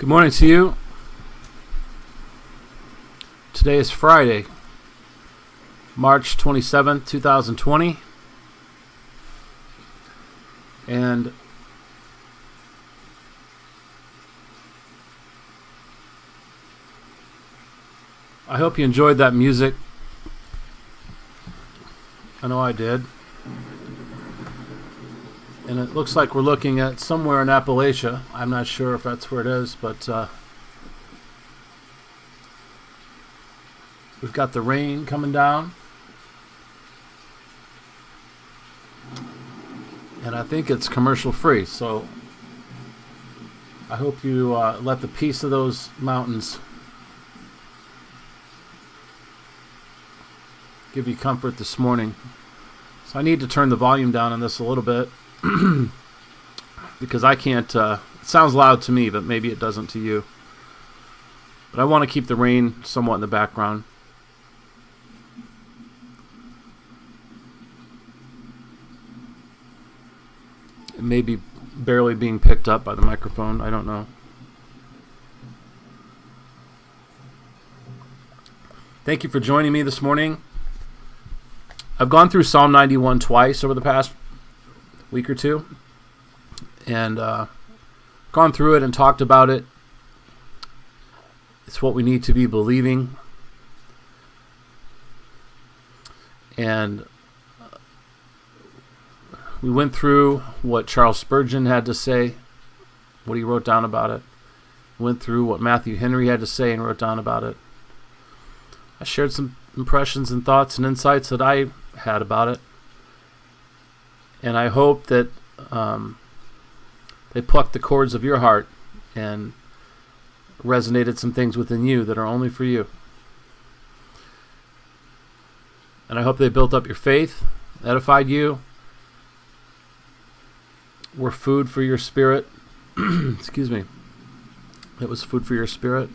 Good morning to you. Today is Friday, March 27th, 2020. And I hope you enjoyed that music. I know I did. And it looks like we're looking at somewhere in Appalachia. I'm not sure if that's where it is, but we've got the rain coming down. And I think it's commercial free, so I hope you let the peace of those mountains give you comfort this morning. So I need to turn the volume down on this a little bit because I can't, it sounds loud to me, but maybe it doesn't to you. But I want to keep the rain somewhat in the background. It may be barely being picked up by the microphone. I don't know. Thank you for joining me this morning. I've gone through Psalm 91 twice over the past week or two, and gone through it and talked about it. It's what we need to be believing. And we went through what Charles Spurgeon had to say, what he wrote down about it. Went through what Matthew Henry had to say and wrote down about it. I shared some impressions and thoughts and insights that I had about it. And I hope that they plucked the chords of your heart and resonated some things within you that are only for you. And I hope they built up your faith, edified you, were food for your spirit. Excuse me. It was food for your spirit.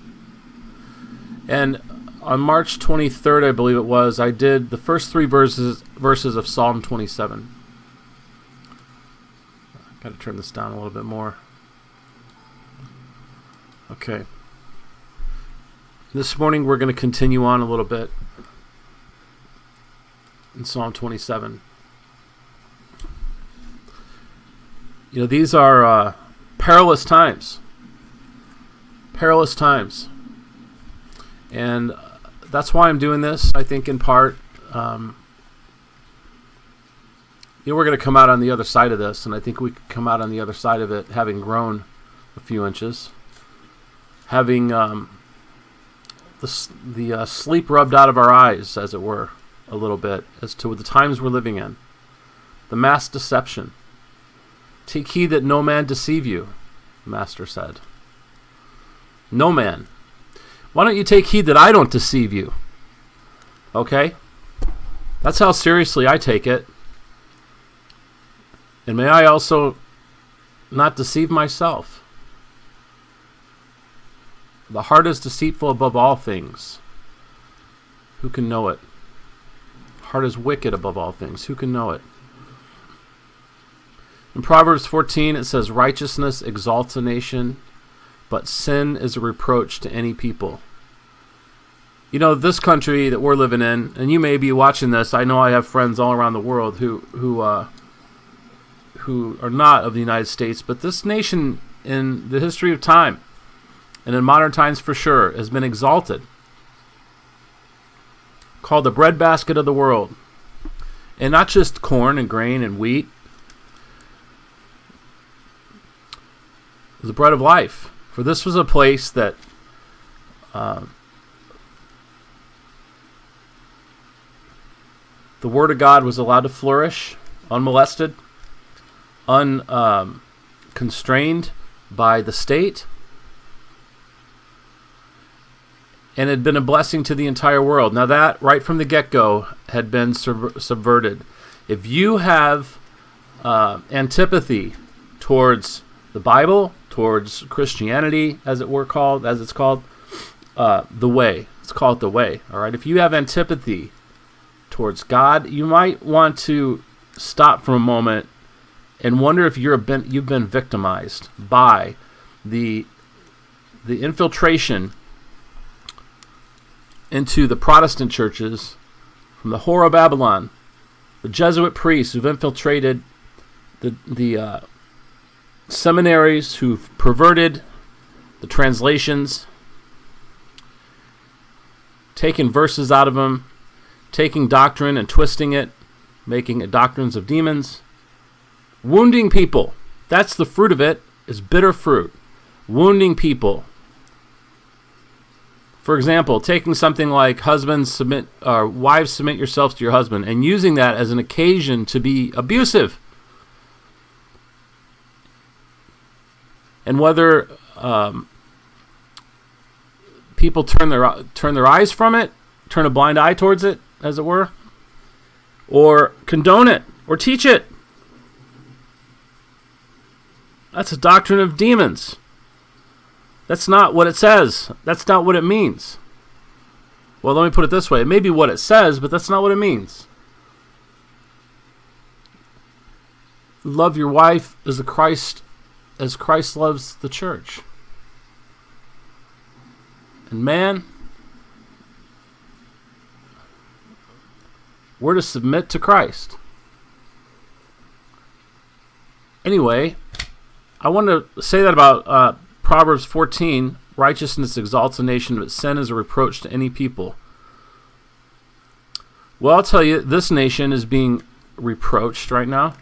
And on March 23rd, I believe it was, I did the first three verses of Psalm 27. Got to turn this down a little bit more. Okay. This morning we're going to continue on a little bit in Psalm 27. You know, these are perilous times. Perilous times. And that's why I'm doing this, I think, in part. We're going to come out on the other side of this, and I think we could come out on the other side of it having grown a few inches, having the sleep rubbed out of our eyes, as it were, a little bit, as to the times we're living in. The mass deception. Take heed that no man deceive you, the Master said. No man. Why don't you take heed that I don't deceive you? Okay? That's how seriously I take it. And may I also not deceive myself. The heart is deceitful above all things. Who can know it? Heart is wicked above all things. Who can know it? In Proverbs 14 it says, righteousness exalts a nation, but sin is a reproach to any people. You know, this country that we're living in, and you may be watching this, I know I have friends all around the world who are not of the United States, but this nation in the history of time, and in modern times for sure, has been exalted. Called the breadbasket of the world. And not just corn and grain and wheat. The bread of life. For this was a place that the Word of God was allowed to flourish, unmolested, unconstrained by the state, and had been a blessing to the entire world. Now that, right from the get-go, had been subverted. If you have antipathy towards the Bible, towards Christianity, as it's called, the way. Let's call it the way. All right. If you have antipathy towards God, you might want to stop for a moment and wonder if you've been victimized by the the infiltration into the Protestant churches from the whore of Babylon, the Jesuit priests who've infiltrated the seminaries, who've perverted the translations, taken verses out of them, taking doctrine and twisting it, making it doctrines of demons, wounding people. That's the fruit of it, is bitter fruit. Wounding people. For example, taking something like wives submit yourselves to your husband, and using that as an occasion to be abusive. And whether people turn their eyes from it, turn a blind eye towards it, as it were, or condone it, or teach it. That's a doctrine of demons. That's not what it says. That's not what it means. Well, let me put it this way. It may be what it says, but that's not what it means. Love your wife as Christ loves the church. And man, we're to submit to Christ. Anyway, I want to say that about Proverbs 14, righteousness exalts a nation, but sin is a reproach to any people. Well, I'll tell you, this nation is being reproached right now.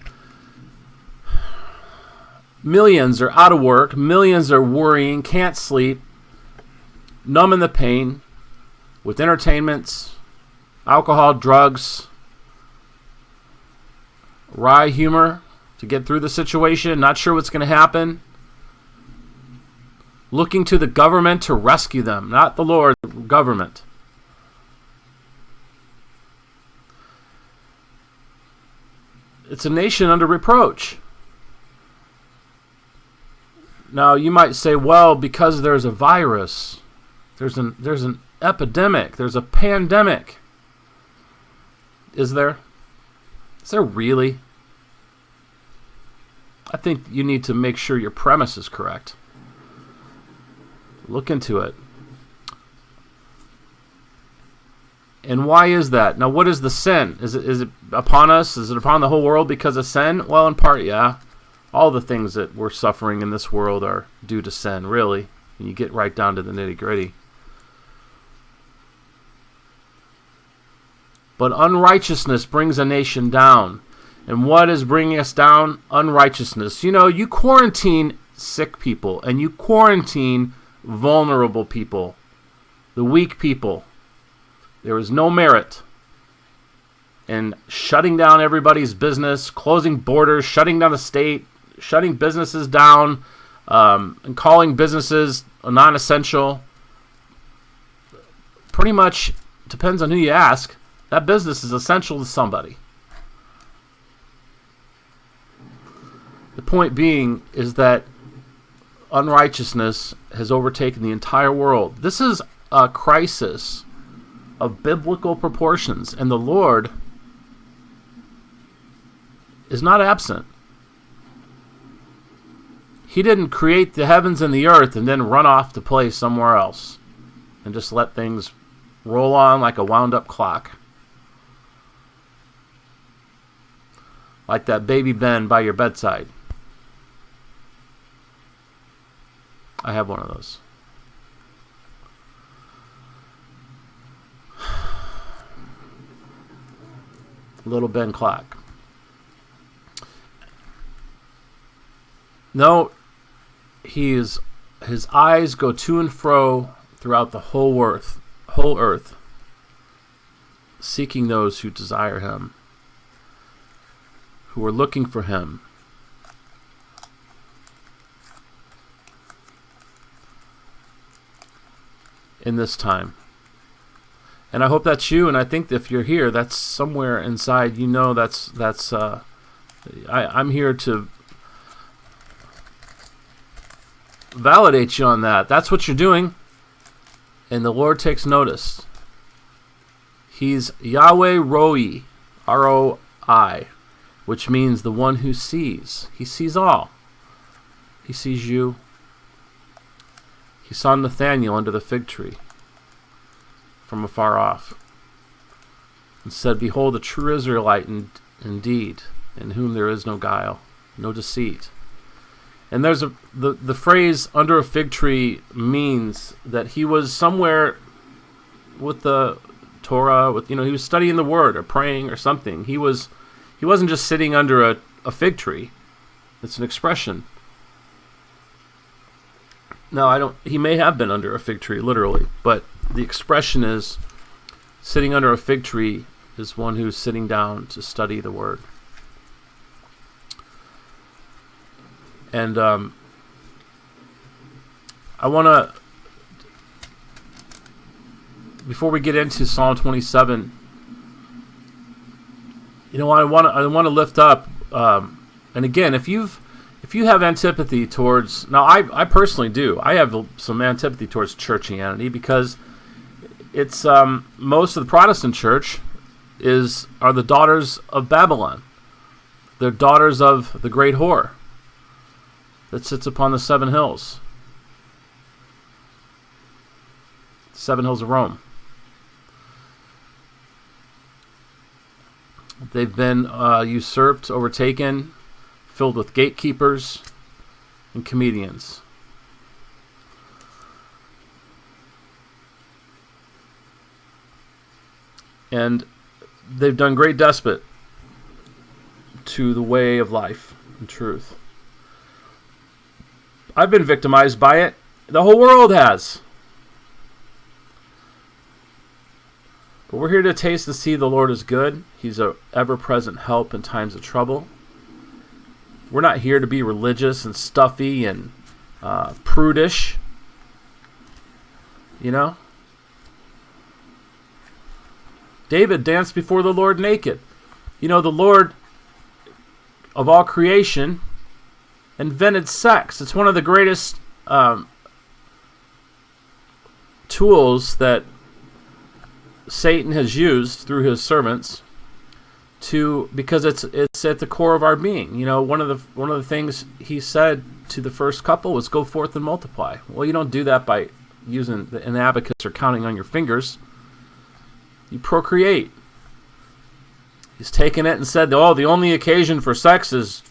Millions are out of work. Millions are worrying, can't sleep, numb in the pain, with entertainments, alcohol, drugs, wry humor to get through the situation, not sure what's going to happen. Looking to the government to rescue them, not the Lord, the government. It's a nation under reproach. Now, you might say, well, because there's a virus, there's an epidemic, there's a pandemic. Is there? Is there really? I think you need to make sure your premise is correct. Look into it. And why is that? Now, what is the sin? Is it upon us? Is it upon the whole world because of sin? Well, in part, yeah. All the things that we're suffering in this world are due to sin, really. When you get right down to the nitty-gritty. But unrighteousness brings a nation down. And what is bringing us down? Unrighteousness. You know, you quarantine sick people, and you quarantine vulnerable people, the weak people. There is no merit in shutting down everybody's business, closing borders, shutting down the state, shutting businesses down, and calling businesses non-essential. Pretty much depends on who you ask. That business is essential to somebody. The point being is that unrighteousness has overtaken the entire world. This is a crisis of biblical proportions, and the Lord is not absent. He didn't create the heavens and the earth and then run off to play somewhere else and just let things roll on like a wound-up clock. Like that baby Ben by your bedside. I have one of those. Little Ben clock. No, his eyes go to and fro throughout the whole earth, seeking those who desire him, who are looking for him. In this time. And I hope that's you, and I think if you're here, that's somewhere inside, you know, I'm here to validate you on that. That's what you're doing, and the Lord takes notice. He's Yahweh Roi, R-O-I, which means the one who sees. He sees all. He sees you. He He saw Nathanael under the fig tree from afar off and said, "Behold, a true Israelite indeed, in whom there is no guile, no deceit." And there's the phrase "under a fig tree" means that he was somewhere with the Torah, he was studying the Word or praying or something. He wasn't just sitting under a fig tree. It's an expression. No, he may have been under a fig tree, literally, but the expression is sitting under a fig tree is one who's sitting down to study the Word. And I want to, before we get into Psalm 27, I want to lift up, and again, if you have antipathy towards, now I personally do. I have some antipathy towards churchianity because it's most of the Protestant church are the daughters of Babylon. They're daughters of the great whore that sits upon the 7 hills. 7 hills of Rome. They've been usurped, overtaken, filled with gatekeepers and comedians. And they've done great despot to the way of life and truth. I've been victimized by it. The whole world has. But we're here to taste and see the Lord is good. He's an ever-present help in times of trouble. We're not here to be religious and stuffy and prudish. David danced before the Lord naked. The Lord of all creation invented sex. It's one of the greatest tools that Satan has used through his servants because it's at the core of our being. One of the things he said to the first couple was, "Go forth and multiply." Well, you don't do that by using an abacus or counting on your fingers. You procreate. He's taken it and said, "Oh, the only occasion for sex is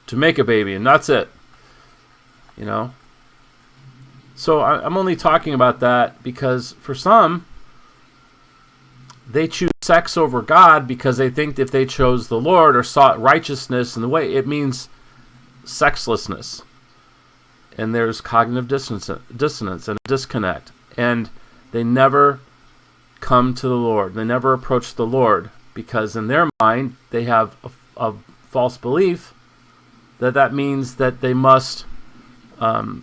to make a baby, and that's it." So I'm only talking about that because for some, they choose sex over God because they think if they chose the Lord or sought righteousness in the way, it means sexlessness. And there's cognitive dissonance and disconnect. And they never come to the Lord. They never approach the Lord because in their mind, they have a false belief that means that they must, that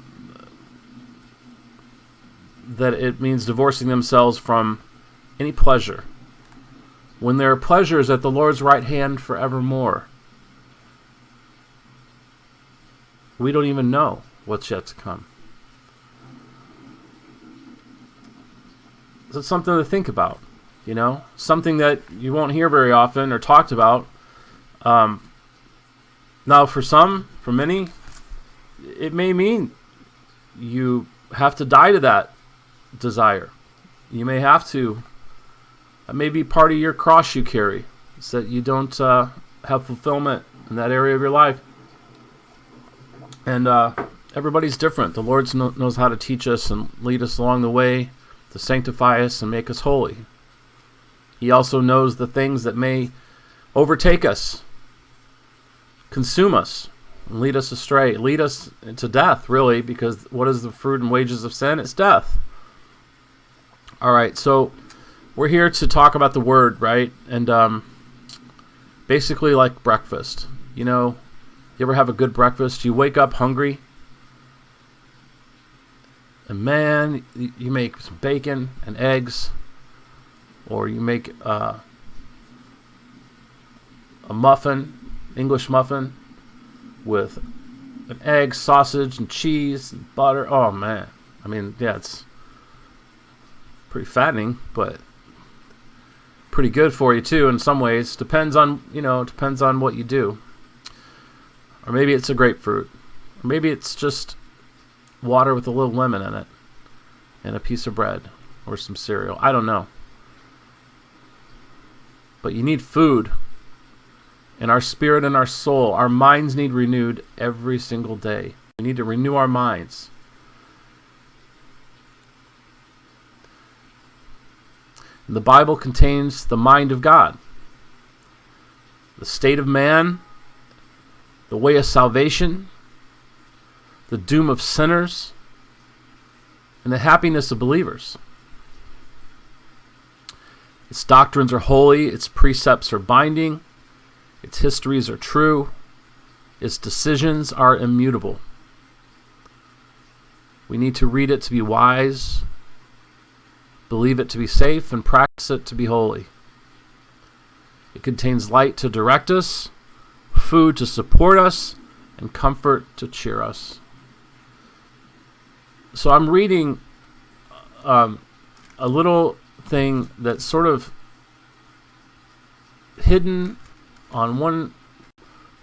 it means divorcing themselves from any pleasure. When there are pleasures at the Lord's right hand forevermore, we don't even know what's yet to come. So it's something to think about, something that you won't hear very often or talked about. Now, for many, it may mean you have to die to that desire. You may have to. That may be part of your cross you carry. It's that you don't have fulfillment in that area of your life. And everybody's different. The Lord knows how to teach us and lead us along the way to sanctify us and make us holy. He also knows the things that may overtake us, consume us, and lead us astray, lead us to death, really, because what is the fruit and wages of sin? It's death. All right, so we're here to talk about the Word, right? And basically like breakfast. You ever have a good breakfast? You wake up hungry, and man, you make some bacon and eggs, or you make a muffin, English muffin, with an egg, sausage, and cheese, and butter. Oh, man. It's pretty fattening, but pretty good for you, too, in some ways. Depends on what you do. Or maybe it's a grapefruit. Or maybe it's just water with a little lemon in it. and a piece of bread or some cereal. I don't know. But you need food. And our spirit and our soul, our minds need renewed every single day. We need to renew our minds. The Bible contains the mind of God, the state of man, the way of salvation, the doom of sinners, and the happiness of believers. Its doctrines are holy, its precepts are binding, its histories are true, its decisions are immutable. We need to read it to be wise, believe it to be safe, and practice it to be holy. It contains light to direct us, food to support us, and comfort to cheer us. So I'm reading a little thing that's sort of hidden on one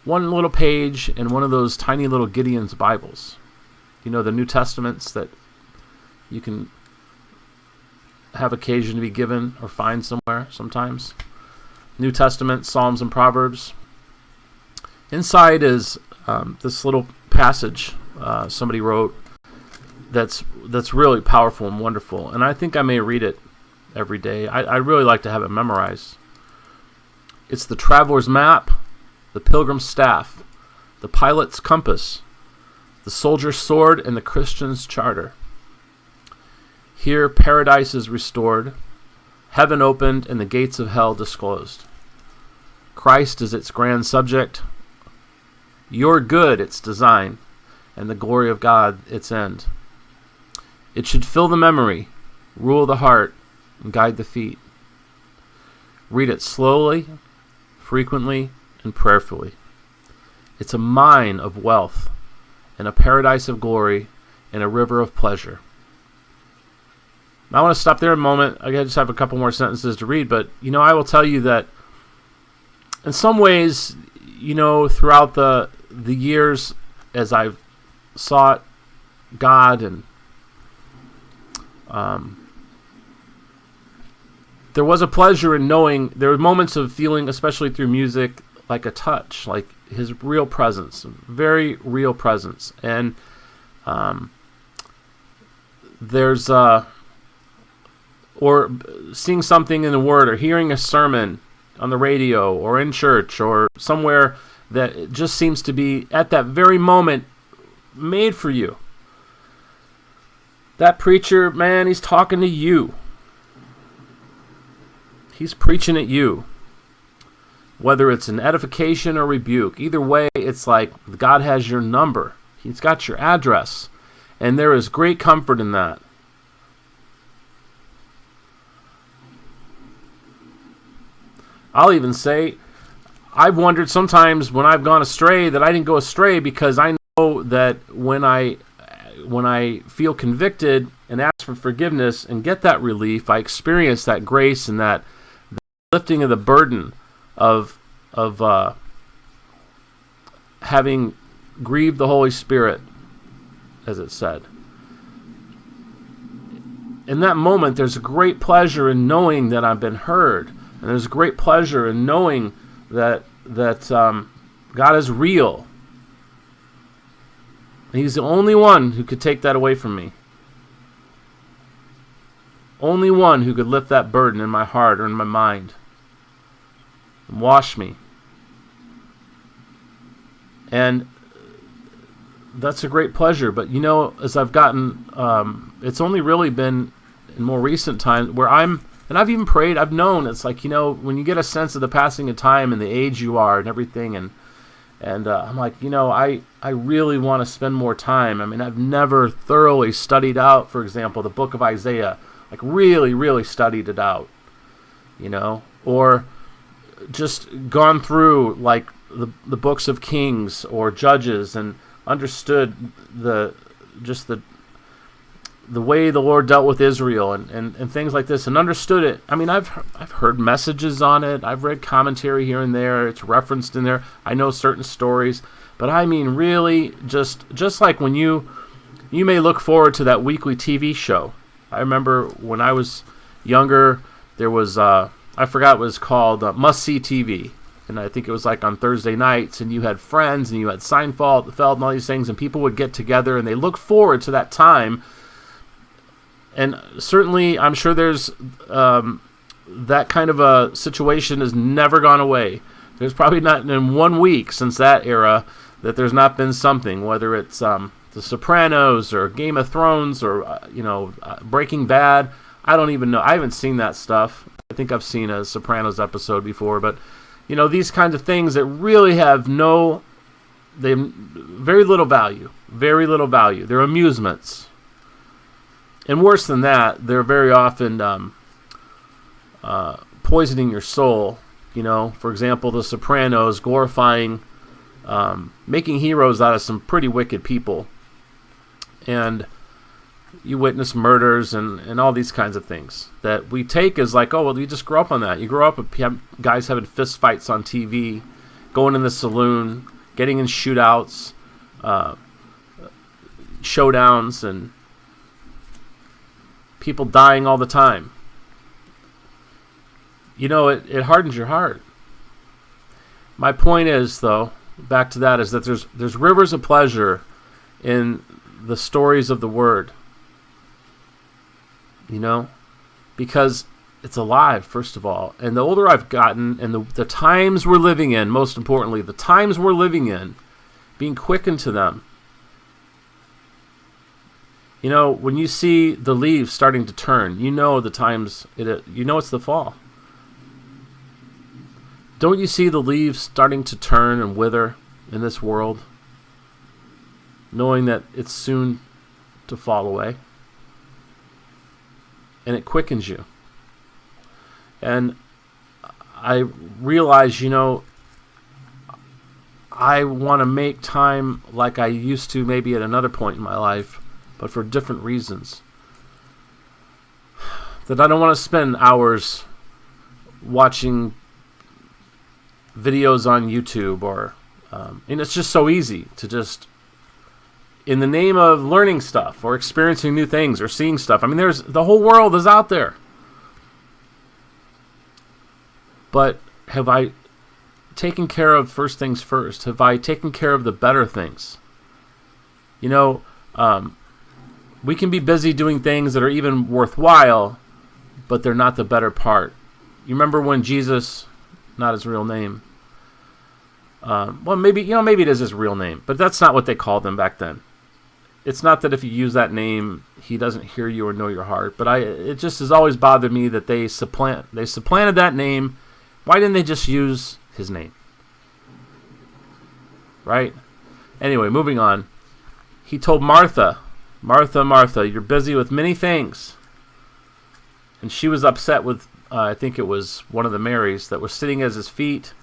little page in one of those tiny little Gideon's Bibles. You know, the New Testaments that you can have occasion to be given or find somewhere sometimes. New Testament, Psalms and Proverbs. Inside is this little passage somebody wrote that's really powerful and wonderful. And I think I may read it every day. I really like to have it memorized. It's the traveler's map, the pilgrim's staff, the pilot's compass, the soldier's sword, and the Christian's charter. Here paradise is restored, heaven opened, and the gates of hell disclosed. Christ is its grand subject, your good its design, and the glory of God its end. It should fill the memory, rule the heart, and guide the feet. Read it slowly, frequently, and prayerfully. It's a mine of wealth, and a paradise of glory, and a river of pleasure. I want to stop there a moment. I just have a couple more sentences to read, but I will tell you that in some ways, throughout the years as I've sought God, and there was a pleasure in knowing, there were moments of feeling, especially through music, like a touch, like his real presence, very real presence. And there's or seeing something in the Word, or hearing a sermon on the radio or in church or somewhere that it just seems to be at that very moment made for you. That preacher, man, he's talking to you. He's preaching at you. Whether it's an edification or rebuke, either way, it's like God has your number. He's got your address. And there is great comfort in that. I'll even say, I've wondered sometimes when I've gone astray that I didn't go astray, because I know that when I feel convicted and ask for forgiveness and get that relief, I experience that grace and that lifting of the burden of having grieved the Holy Spirit, as it said. In that moment, there's a great pleasure in knowing that I've been heard. And there's great pleasure in knowing that God is real. He's the only one who could take that away from me. Only one who could lift that burden in my heart or in my mind and wash me. And that's a great pleasure. But as I've gotten, it's only really been in more recent times where and I've even prayed, I've known, it's like, when you get a sense of the passing of time and the age you are and everything, and I'm like, I really want to spend more time. I mean, I've never thoroughly studied out, for example, the book of Isaiah, like really, really studied it out, or just gone through like the books of Kings or Judges and understood the way the Lord dealt with Israel and things like this, and understood it. I mean, I've heard messages on it. I've read commentary here and there. It's referenced in there. I know certain stories. But I mean, really, just like when you may look forward to that weekly TV show. I remember when I was younger, there was, I forgot what it was called, must-see TV. And I think it was like on Thursday nights, and you had Friends, and you had Seinfeld, and all these things, and people would get together, and they look forward to that time. And certainly, I'm sure there's that kind of a situation has never gone away. There's probably not in 1 week since that era that there's not been something, whether it's The Sopranos or Game of Thrones or Breaking Bad. I don't even know. I haven't seen that stuff. I think I've seen a Sopranos episode before, but these kinds of things that really have very little value. Very little value. They're amusements. And worse than that, they're very often poisoning your soul. For example, The Sopranos glorifying, making heroes out of some pretty wicked people. And you witness murders and all these kinds of things that we take as like, oh, well, you just grow up on that. You grow up with guys having fist fights on TV, going in the saloon, getting in shootouts, showdowns, and people dying all the time. It hardens your heart. My point is, though, back to that, is that there's rivers of pleasure in the stories of the Word. Because it's alive, first of all. And the older I've gotten, and the times we're living in, most importantly, the times we're living in, being quickened to them. When you see the leaves starting to turn, the times, it's the fall. Don't you see the leaves starting to turn and wither in this world, knowing that it's soon to fall away? And it quickens you. And I realize, I want to make time like I used to maybe at another point in my life, but for different reasons. That I don't want to spend hours watching videos on YouTube or, and it's just so easy to just, in the name of learning stuff or experiencing new things or seeing stuff. I mean, the whole world is out there. But have I taken care of first things first? Have I taken care of the better things? We can be busy doing things that are even worthwhile, but they're not the better part. You remember when Jesus, not his real name, maybe it is his real name, but that's not what they called him back then. It's not that if you use that name, he doesn't hear you or know your heart. But it just has always bothered me that they supplanted that name. Why didn't they just use his name? Right? Anyway, moving on. He told Martha, Martha, Martha, you're busy with many things. And she was upset with, I think it was one of the Marys that was sitting at his feet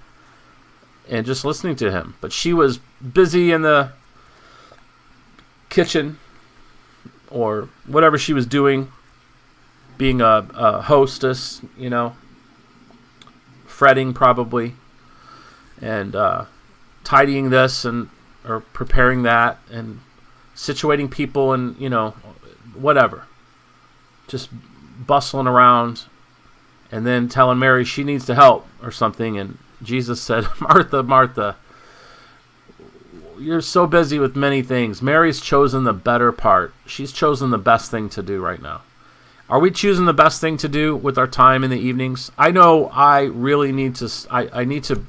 and just listening to him. But she was busy in the kitchen or whatever she was doing, being a hostess, fretting probably, and tidying this or preparing that and situating people and whatever, just bustling around, and then telling Mary she needs to help or something. And Jesus said, Martha, Martha, you're so busy with many things. Mary's chosen the better part. She's chosen the best thing to do right now. Are we choosing the best thing to do with our time in the evenings? I know I really need to. I need to.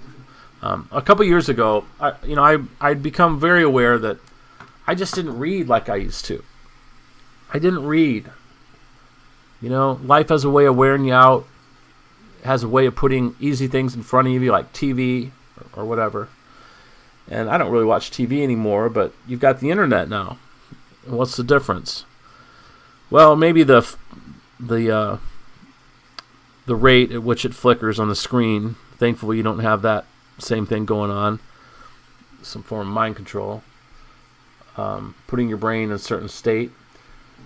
A couple years ago, I'd become very aware that I just didn't read like I used to. I didn't read. Life has a way of wearing you out. It has a way of putting easy things in front of you, like TV or whatever. And I don't really watch TV anymore, but you've got the internet now. What's the difference? Well, maybe the rate at which it flickers on the screen. Thankfully, you don't have that same thing going on. Some form of mind control. Putting your brain in a certain state.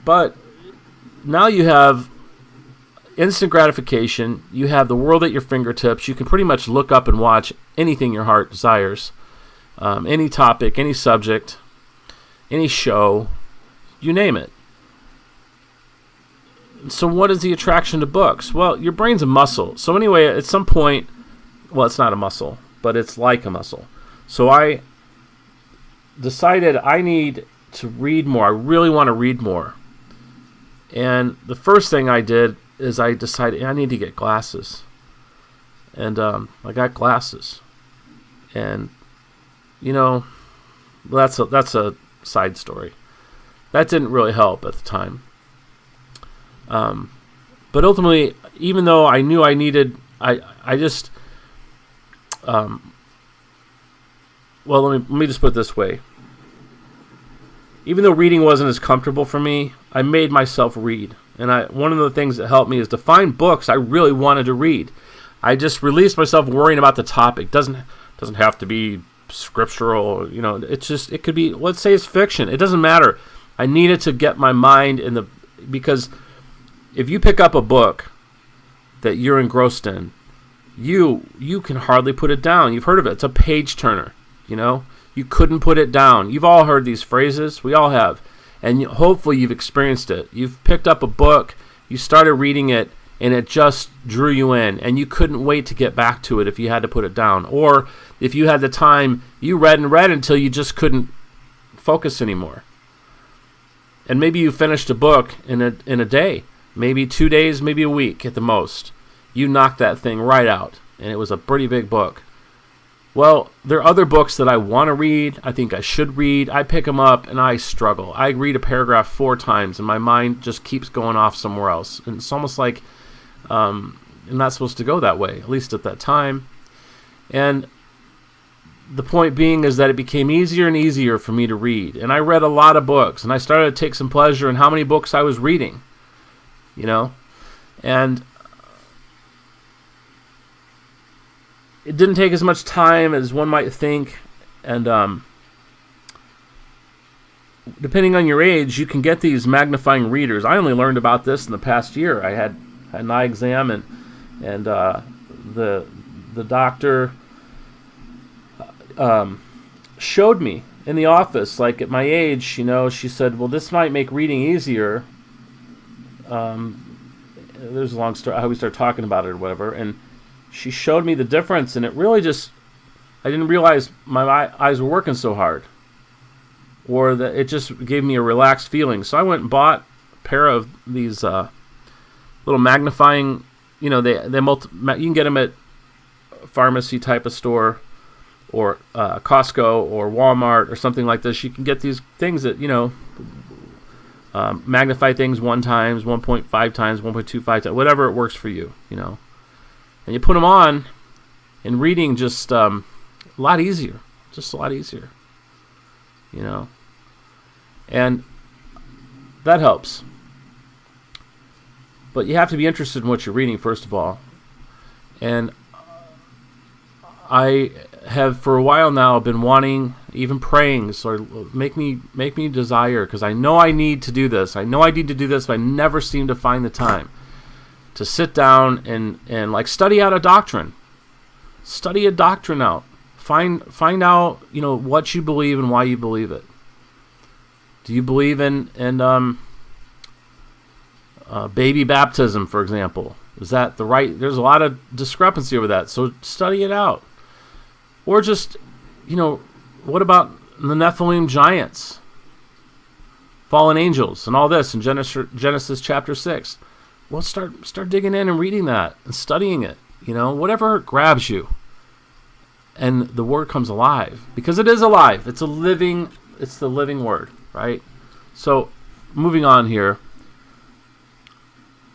But now you have instant gratification. You have the world at your fingertips. You can pretty much look up and watch anything your heart desires. Any topic, any subject, any show, you name it. so what is the attraction to books? Well, your brain's a muscle. So anyway, at some point, well, it's not a muscle, but it's like a muscle. So I decided I need to read more. I really want to read more. And the first thing I did is I decided I need to get glasses. And I got glasses. And, that's a side story. That didn't really help at the time. But ultimately, even though I knew I needed, I just, well, let me just put it this way. Even though reading wasn't as comfortable for me, I made myself read. And one of the things that helped me is to find books I really wanted to read. I just released myself worrying about the topic. Doesn't have to be scriptural, it could be, let's say it's fiction. It doesn't matter. I needed to get my mind because if you pick up a book that you're engrossed in, you can hardly put it down. You've heard of it. It's a page turner, You couldn't put it down. You've all heard these phrases. We all have. And hopefully you've experienced it. You've picked up a book, you started reading it, and it just drew you in, and you couldn't wait to get back to it if you had to put it down. Or if you had the time, you read and read until you just couldn't focus anymore. And maybe you finished a book in a day, maybe 2 days, maybe a week at the most. You knocked that thing right out, and it was a pretty big book. Well, there are other books that I want to read, I think I should read. I pick them up, and I struggle. I read a paragraph 4 times, and my mind just keeps going off somewhere else. And it's almost like I'm not supposed to go that way, at least at that time. And the point being is that it became easier and easier for me to read. And I read a lot of books, and I started to take some pleasure in how many books I was reading, And it didn't take as much time as one might think. And depending on your age, you can get these magnifying readers. I only learned about this in the past year. I had an eye exam, and the doctor showed me in the office, like at my age, she said, well, this might make reading easier. There's a long story how we started talking about it or whatever, and she showed me the difference, and it really just, I didn't realize my eyes were working so hard, or that it just gave me a relaxed feeling. So I went and bought a pair of these little magnifying, you can get them at a pharmacy type of store, or Costco or Walmart or something like this. You can get these things that, magnify things 1 times, 1.5 times, 1.25 times, whatever it works for you, And you put them on, and reading just a lot easier. And that helps. But you have to be interested in what you're reading, first of all. And I have for a while now been wanting, even praying, so make me desire, because I know I need to do this. But I never seem to find the time to sit down and like study out a doctrine. Study a doctrine out. Find out, what you believe and why you believe it. Do you believe in baby baptism, for example? Is that the right? There's a lot of discrepancy over that. So study it out. Or just, what about the Nephilim giants, fallen angels, and all this in Genesis chapter 6? Well, start digging in and reading that and studying it. Whatever grabs you, and the word comes alive, because it is alive. It's the living word, right? So, moving on here.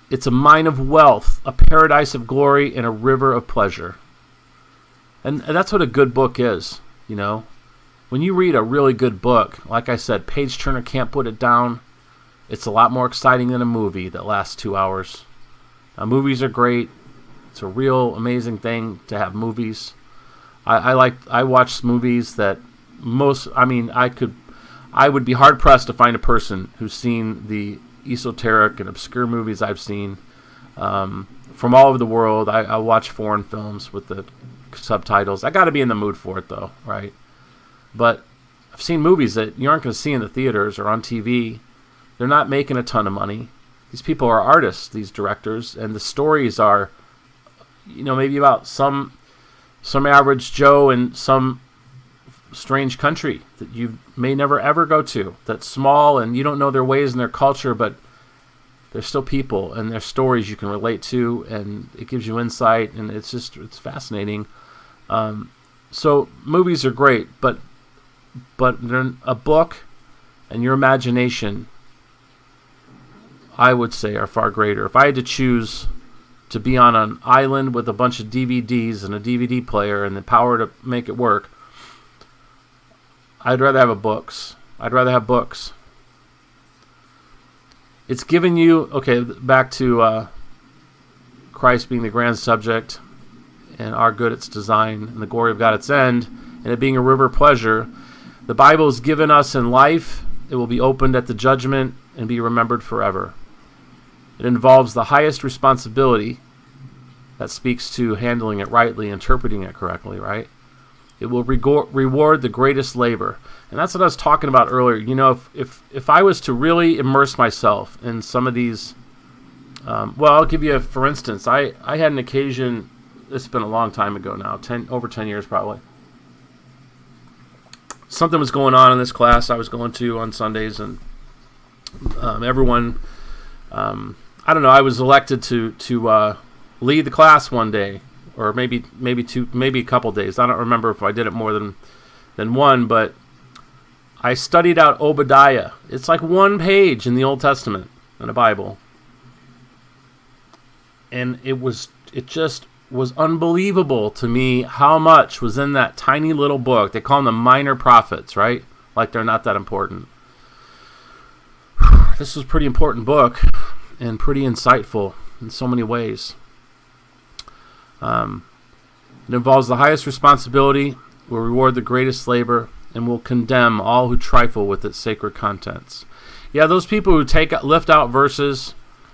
It's a mine of wealth, a paradise of glory, and a river of pleasure. And that's what a good book is, When you read a really good book, like I said, page turner, can't put it down. It's a lot more exciting than a movie that lasts 2 hours. Now, movies are great. It's a real amazing thing to have movies. I watch movies that I would be hard pressed to find a person who's seen the esoteric and obscure movies I've seen from all over the world. I watch foreign films with the subtitles. I got to be in the mood for it, though, right? But I've seen movies that you aren't going to see in the theaters or on TV. They're not making a ton of money. These people are artists, these directors, and the stories are, maybe about some average Joe in some strange country that you may never ever go to, that's small and you don't know their ways and their culture, but they're still people and their stories you can relate to, and it gives you insight, and it's fascinating. So movies are great, but a book and your imagination, I would say, are far greater. If I had to choose to be on an island with a bunch of DVDs and a DVD player and the power to make it work, I'd rather have books. I'd rather have books. It's given you, back to Christ being the grand subject and our good its design and the glory of God its end, and it being a river of pleasure. The Bible is given us in life. It will be opened at the judgment and be remembered forever. It involves the highest responsibility. That speaks to handling it rightly, interpreting it correctly, right? It will reward the greatest labor. And that's what I was talking about earlier. If I was to really immerse myself in some of these, I'll give you for instance, I had an occasion, it's been a long time ago now, over 10 years probably. Something was going on in this class I was going to on Sundays, and everyone, I don't know, I was elected to lead the class one day, or maybe a couple days. I don't remember if I did it more than one, but I studied out Obadiah. It's like one page in the Old Testament in the Bible, and it just was unbelievable to me how much was in that tiny little book. They call them the minor prophets, right? Like they're not that important. This was a pretty important book and pretty insightful in so many ways. It involves the highest responsibility, will reward the greatest labor, and will condemn all who trifle with its sacred contents. Yeah, those people who lift out verses,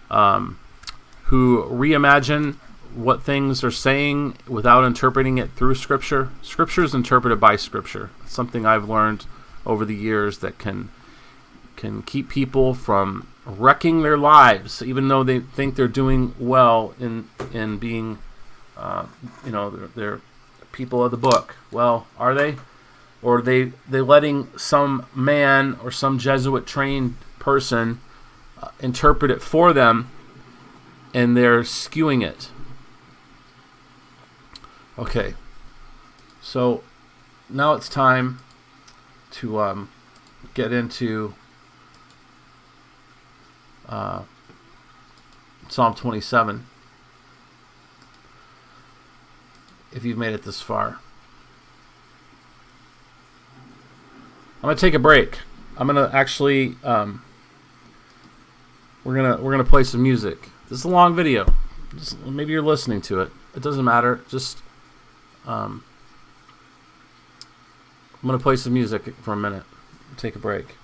who reimagine what things are saying without interpreting it through Scripture. Scripture is interpreted by Scripture. It's something I've learned over the years that can keep people from wrecking their lives, even though they think they're doing well in being, they're people of the book. Well, are they? Or are they letting some man or some Jesuit-trained person interpret it for them, and they're skewing it? Okay, so now it's time to get into Psalm 27, if you've made it this far. I'm going to take a break. I'm going to actually, we're gonna play some music. This is a long video. Maybe you're listening to it. It doesn't matter. Just, I'm going to play some music for a minute. Take a break.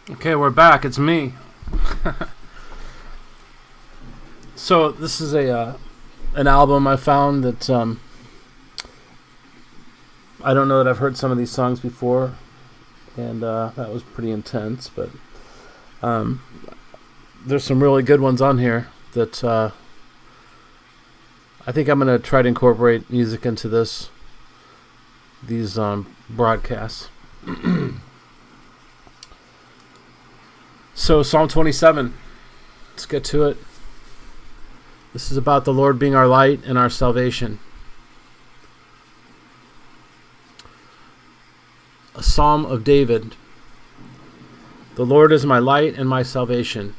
Okay, we're back. It's me. So this is an album I found that I don't know that I've heard some of these songs before, and that was pretty intense. But there's some really good ones on here that I think I'm going to try to incorporate music into these broadcasts. So Psalm 27, let's get to it. This is about the Lord being our light and our salvation. A Psalm of David. The Lord is my light and my salvation.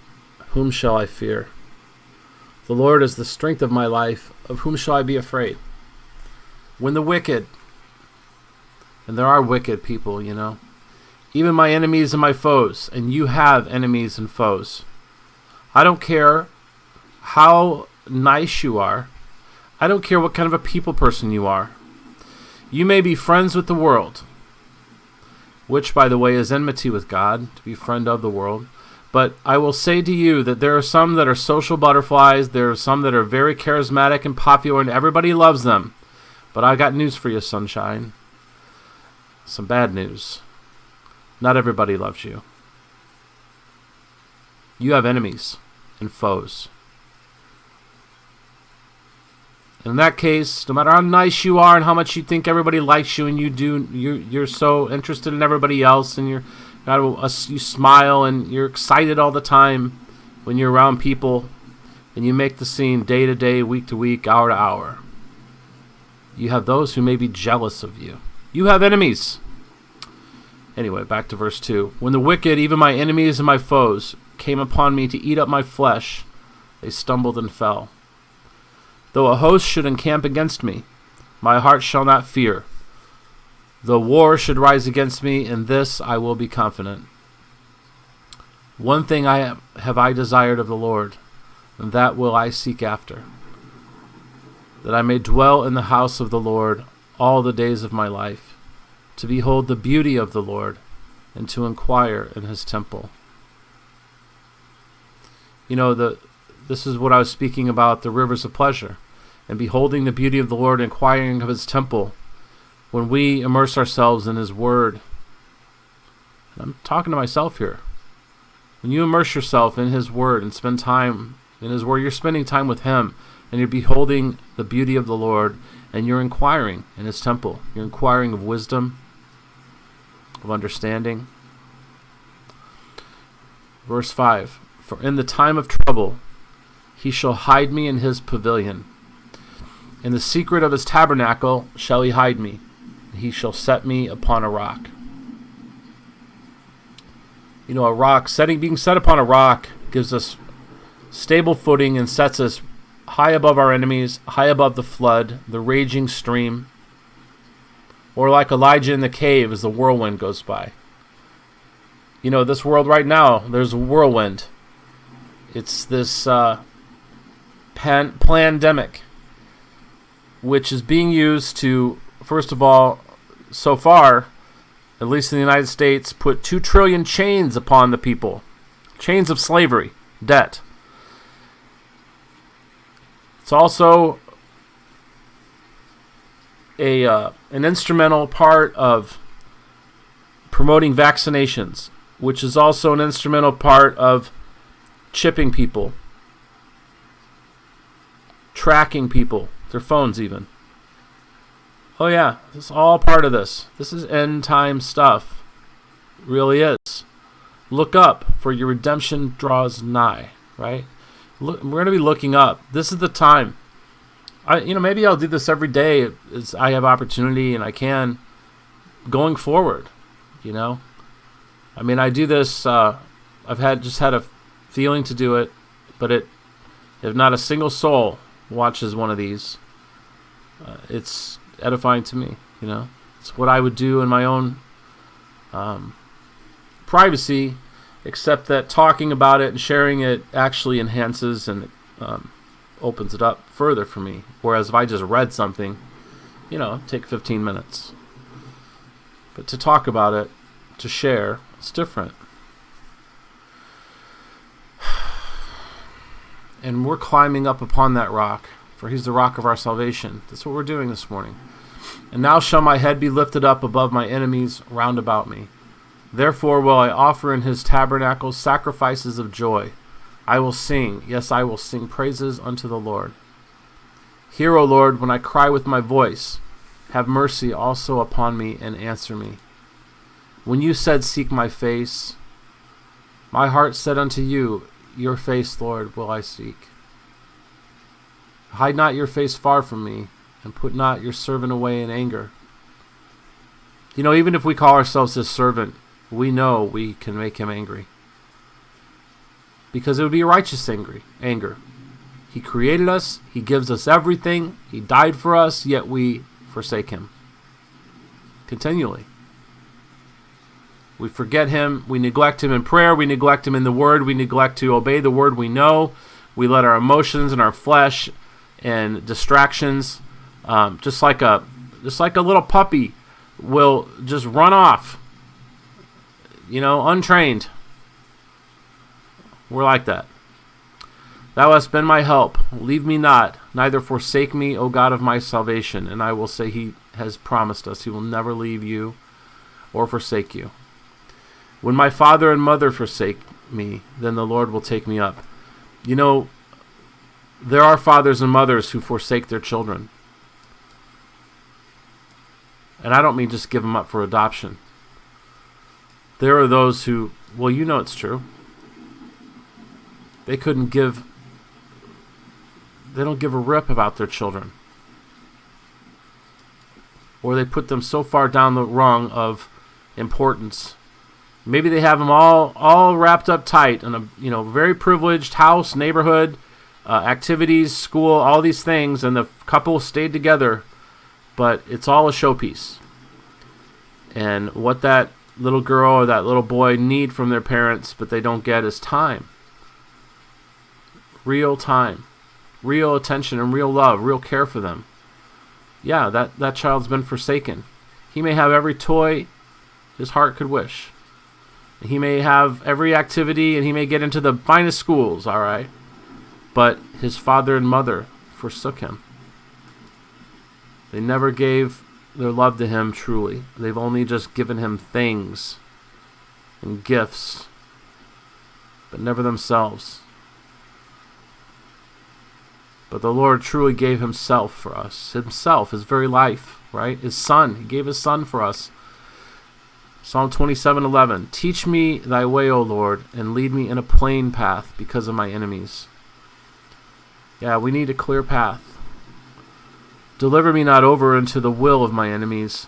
Whom shall I fear? The Lord is the strength of my life. Of whom shall I be afraid? When the wicked, and there are wicked people, you know, even my enemies and my foes, and you have enemies and foes. I don't care how nice you are. I don't care what kind of a people person you are. You may be friends with the world, which, by the way, is enmity with God, to be friend of the world. But I will say to you that there are some that are social butterflies. There are some that are very charismatic and popular, and everybody loves them. But I got news for you, sunshine. Some bad news. Not everybody loves you. You have enemies and foes. In that case, no matter how nice you are and how much you think everybody likes you, and you're so interested in everybody else, and you smile and you're excited all the time when you're around people, and you make the scene day to day, week to week, hour to hour. You have those who may be jealous of you. You have enemies. Anyway, back to verse 2. When the wicked, even my enemies and my foes, came upon me to eat up my flesh, they stumbled and fell. Though a host should encamp against me, my heart shall not fear. Though war should rise against me, in this I will be confident. One thing have I desired of the Lord, and that will I seek after, that I may dwell in the house of the Lord all the days of my life, to behold the beauty of the Lord, and to inquire in his temple. You know, this is what I was speaking about, the rivers of pleasure, and beholding the beauty of the Lord, inquiring of his temple. When we immerse ourselves in his word, and I'm talking to myself here, when you immerse yourself in his word and spend time in his word, you're spending time with him, and you're beholding the beauty of the Lord, and you're inquiring in his temple. You're inquiring of wisdom, of understanding. Verse 5, for in the time of trouble he shall hide me in his pavilion. In the secret of his tabernacle shall he hide me. He shall set me upon a rock. You know, a rock, being set upon a rock gives us stable footing and sets us high above our enemies, high above the flood, the raging stream, or like Elijah in the cave as the whirlwind goes by. You know, this world right now, there's a whirlwind. It's this pandemic, which is being used to, first of all, so far, at least in the United States, put 2 trillion chains upon the people. Chains of slavery, debt. It's also an instrumental part of promoting vaccinations, which is also an instrumental part of chipping people, tracking people, their phones even. Oh yeah, this is all part of this. This is end time stuff. It really is. Look up, for your redemption draws nigh, right? Look, we're going to be looking up. This is the time. Maybe I'll do this every day as I have opportunity and I can going forward, you know. I mean, I do this, I've just had a feeling to do it, but if not a single soul watches one of these, it's edifying to me, you know. It's what I would do in my own privacy, except that talking about it and sharing it actually enhances and opens it up further for me. Whereas if I just read something, take 15 minutes. But to talk about it, to share, it's different. And we're climbing up upon that rock, for he's the rock of our salvation. That's what we're doing this morning. And now shall my head be lifted up above my enemies round about me. Therefore will I offer in his tabernacle sacrifices of joy. I will sing, yes, I will sing praises unto the Lord. Hear, O Lord, when I cry with my voice. Have mercy also upon me and answer me. When you said, seek my face, my heart said unto you, your face, Lord, will I seek. Hide not your face far from me, and put not your servant away in anger. You know, even if we call ourselves his servant, we know we can make him angry. Because it would be a righteous anger. He created us, he gives us everything, he died for us, yet we forsake him. Continually. We forget him, we neglect him in prayer, we neglect him in the word, we neglect to obey the word we know. We let our emotions and our flesh and distractions, just like a little puppy will just run off, untrained. We're like that. Thou hast been my help. Leave me not, neither forsake me, O God of my salvation. And I will say he has promised us he will never leave you or forsake you. When my father and mother forsake me, then the Lord will take me up. There are fathers and mothers who forsake their children. And I don't mean just give them up for adoption. There are those who, it's true. They don't give a rip about their children. Or they put them so far down the rung of importance. Maybe they have them all wrapped up tight in a very privileged house, neighborhood, activities, school, all these things, and the couple stayed together, but it's all a showpiece. And what that little girl or that little boy need from their parents, but they don't get, is time. Real time. Real attention and real love, real care for them. Yeah, that child's been forsaken. He may have every toy his heart could wish. He may have every activity, and he may get into the finest schools, all right? But his father and mother forsook him. They never gave their love to him truly. They've only just given him things and gifts, but never themselves. But the Lord truly gave himself for us. Himself, his very life, right? His son. He gave his son for us. Psalm 27:11. Teach me thy way, O Lord, and lead me in a plain path because of my enemies. Yeah, we need a clear path. Deliver me not over into the will of my enemies,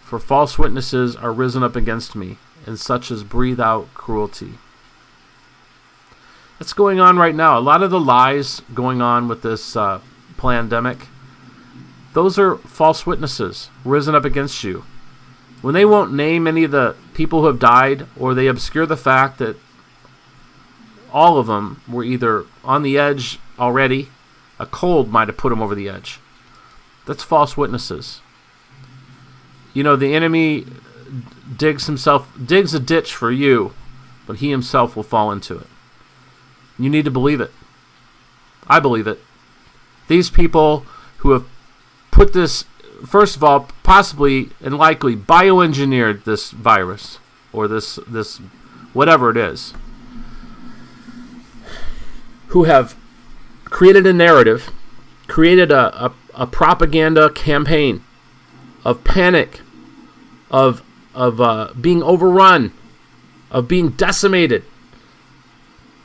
for false witnesses are risen up against me, and such as breathe out cruelty. That's going on right now. A lot of the lies going on with this pandemic, those are false witnesses risen up against you. When they won't name any of the people who have died, or they obscure the fact that all of them were either on the edge already, a cold might have put them over the edge. That's false witnesses. The enemy digs a ditch for you, but he himself will fall into it. You need to believe it. I believe it. These people who have put this, first of all, possibly and likely bioengineered this virus, or this whatever it is, who have created a narrative, created a propaganda campaign of panic, of being overrun, of being decimated.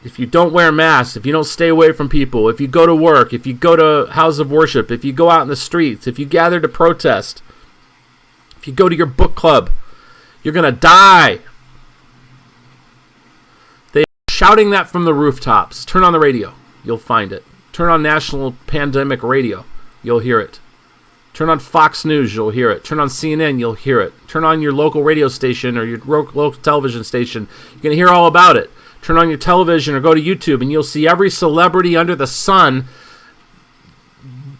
If you don't wear masks, if you don't stay away from people, if you go to work, if you go to houses of worship, if you go out in the streets, if you gather to protest, if you go to your book club, you're going to die. They are shouting that from the rooftops. Turn on the radio. You'll find it. Turn on National Pandemic Radio. You'll hear it. Turn on Fox News. You'll hear it. Turn on CNN. You'll hear it. Turn on your local radio station or your local television station. You're going to hear all about it. Turn on your television or go to YouTube, and you'll see every celebrity under the sun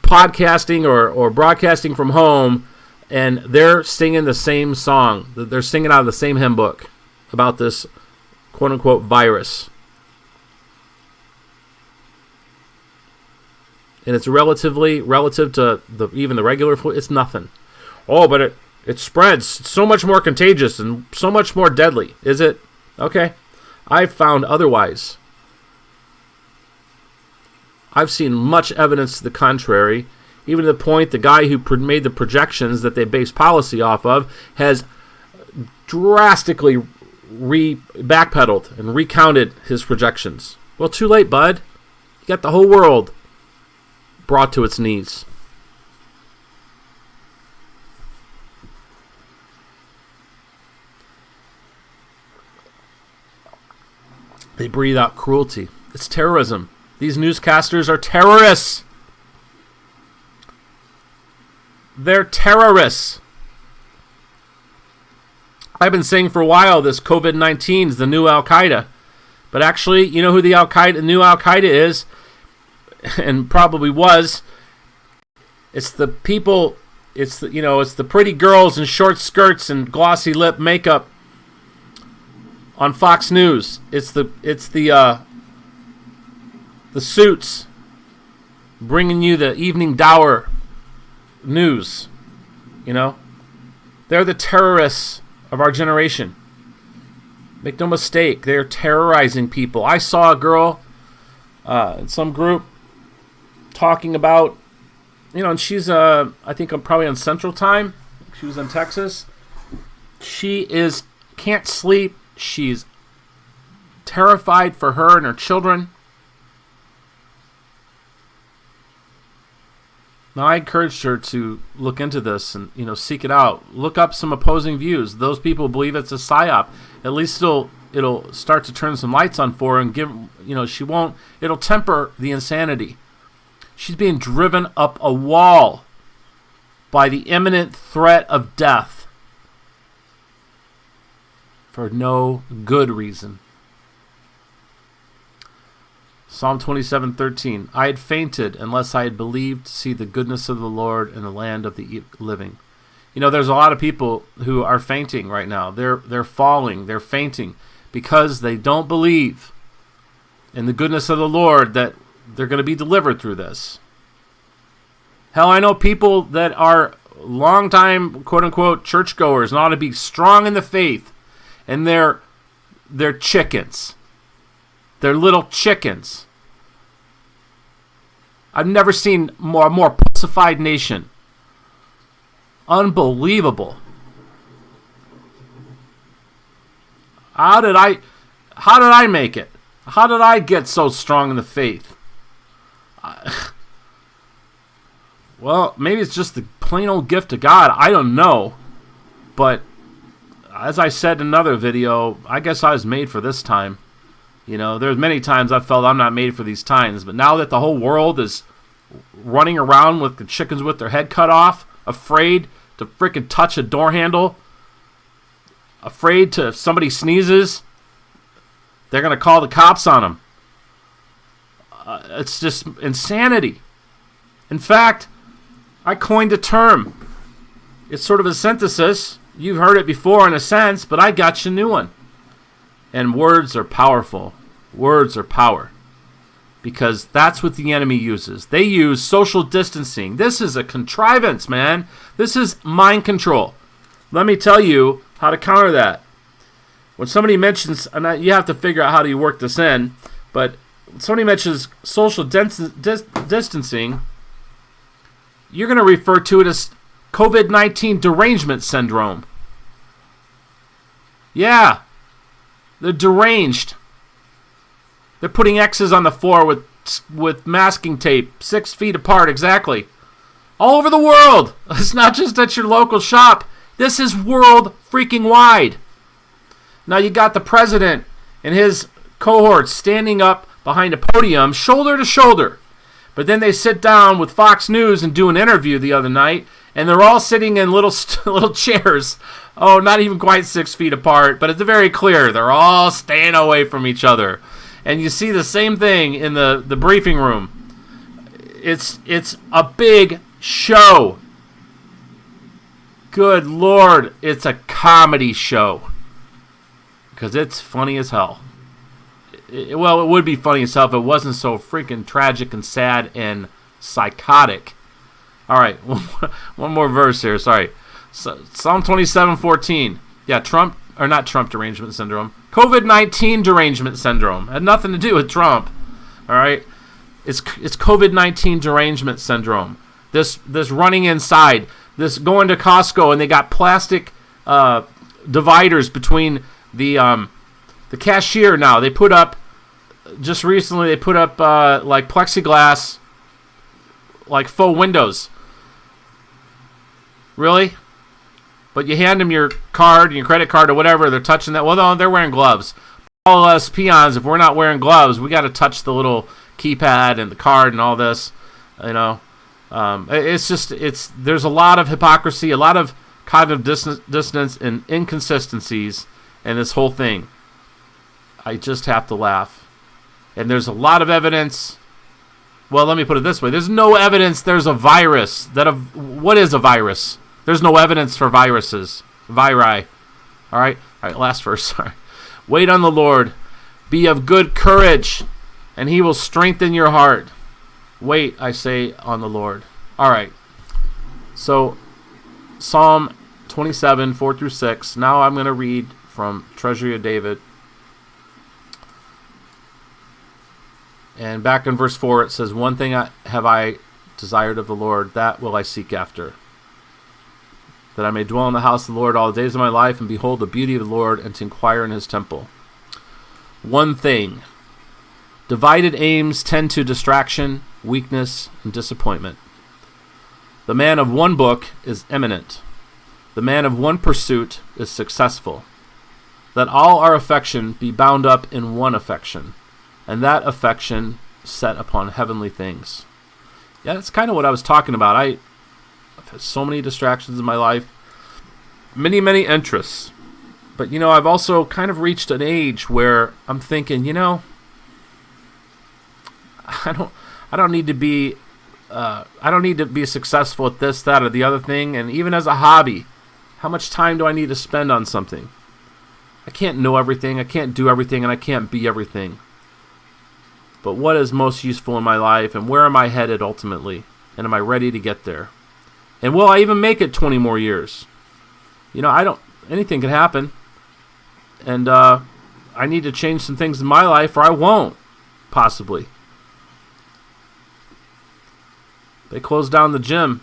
podcasting or broadcasting from home, and they're singing the same song. They're singing out of the same hymn book about this quote-unquote virus. and it's relative to even the regular flu, it's nothing. Oh, but it spreads. It's so much more contagious and so much more deadly. Is it? Okay. I've found otherwise. I've seen much evidence to the contrary, even to the point the guy who made the projections that they base policy off of has drastically backpedaled and recounted his projections. Well, too late, bud. You got the whole world brought to its knees. They breathe out cruelty. It's terrorism. These newscasters are terrorists. They're terrorists. I've been saying for a while this COVID-19 is the new Al-Qaeda. But actually, you know who the new Al-Qaeda is, and probably was? It's the people, it's the pretty girls in short skirts and glossy lip makeup on Fox News. It's the suits bringing you the evening dower news. They're the terrorists of our generation. Make no mistake, they're terrorizing people. I saw a girl in some group talking about, and she's I think I'm probably on Central Time. She was in Texas. She can't sleep. She's terrified for her and her children. Now, I encouraged her to look into this and, seek it out. Look up some opposing views. Those people believe it's a psyop. At least it'll start to turn some lights on for her and it'll temper the insanity. She's being driven up a wall by the imminent threat of death for no good reason. Psalm 27:13. I had fainted unless I had believed to see the goodness of the Lord in the land of the living. There's a lot of people who are fainting right now. They're falling. They're fainting because they don't believe in the goodness of the Lord that they're going to be delivered through this. Hell, I know people that are longtime quote-unquote churchgoers and ought to be strong in the faith, and they're chickens. They're little chickens. I've never seen a more pussified nation. Unbelievable. How did I make it? How did I get so strong in the faith? Well, maybe it's just the plain old gift of God. I don't know. But as I said in another video, I guess I was made for this time. There's many times I felt I'm not made for these times, but now that the whole world is running around with the chickens with their head cut off, afraid to freaking touch a door handle, afraid to, if somebody sneezes, they're going to call the cops on them. It's just insanity. In fact, I coined a term. It's sort of a synthesis. You've heard it before in a sense, but I got you a new one. And words are powerful. Words are power. Because that's what the enemy uses. They use social distancing. This is a contrivance, man. This is mind control. Let me tell you how to counter that. When somebody mentions, and you have to figure out how do you work this in, but when somebody mentions social distancing, you're going to refer to it as COVID-19 derangement syndrome. Yeah. They're deranged. They're putting X's on the floor with masking tape, 6 feet apart exactly. All over the world. It's not just at your local shop. This is world freaking wide. Now you got the president and his cohorts standing up behind a podium, shoulder to shoulder. But then they sit down with Fox News and do an interview the other night, and they're all sitting in little chairs. Oh, not even quite 6 feet apart, but it's very clear. They're all staying away from each other. And you see the same thing in the briefing room. It's a big show. Good Lord, it's a comedy show. Because it's funny as hell. It would be funny as hell if it wasn't so freaking tragic and sad and Psychotic. All right, one more verse here. Sorry. Psalm 27:14. Yeah, not Trump derangement syndrome. COVID-19 derangement syndrome. Had nothing to do with Trump. All right? It's COVID-19 derangement syndrome. This running inside, this going to Costco, and they got plastic dividers between the cashier now. They put up, just recently, like plexiglass, like faux windows. Really? But you hand them your card, your credit card, or whatever, they're touching that. Well, no, they're wearing gloves. All of us peons, if we're not wearing gloves, we got to touch the little keypad and the card and all this. You know, there's a lot of hypocrisy, a lot of cognitive dissonance and inconsistencies in this whole thing. I just have to laugh. And there's a lot of evidence. Well, let me put it this way. There's no evidence there's a virus. What is a virus? There's no evidence for viruses. Viri. All right, last verse. Sorry. Wait on the Lord. Be of good courage, and he will strengthen your heart. Wait, I say, on the Lord. All right. So, Psalm 27, 4 through 6. Now I'm going to read from Treasury of David. And back in verse 4, it says, One thing have I desired of the Lord, that will I seek after, that I may dwell in the house of the Lord all the days of my life, and behold the beauty of the Lord, and to inquire in his temple. One thing. Divided aims tend to distraction, weakness, and disappointment. The man of one book is eminent. The man of one pursuit is successful. Let all our affection be bound up in one affection, and that affection set upon heavenly things. Yeah, that's kind of what I was talking about. I've had so many distractions in my life, many interests. But, I've also kind of reached an age where I'm thinking, I don't need to be successful at this, that, or the other thing. And even as a hobby, how much time do I need to spend on something? I can't know everything, I can't do everything, and I can't be everything. But what is most useful in my life, and where am I headed ultimately? And am I ready to get there? And will I even make it 20 more years? Anything can happen. And I need to change some things in my life, or I won't, possibly. They closed down the gym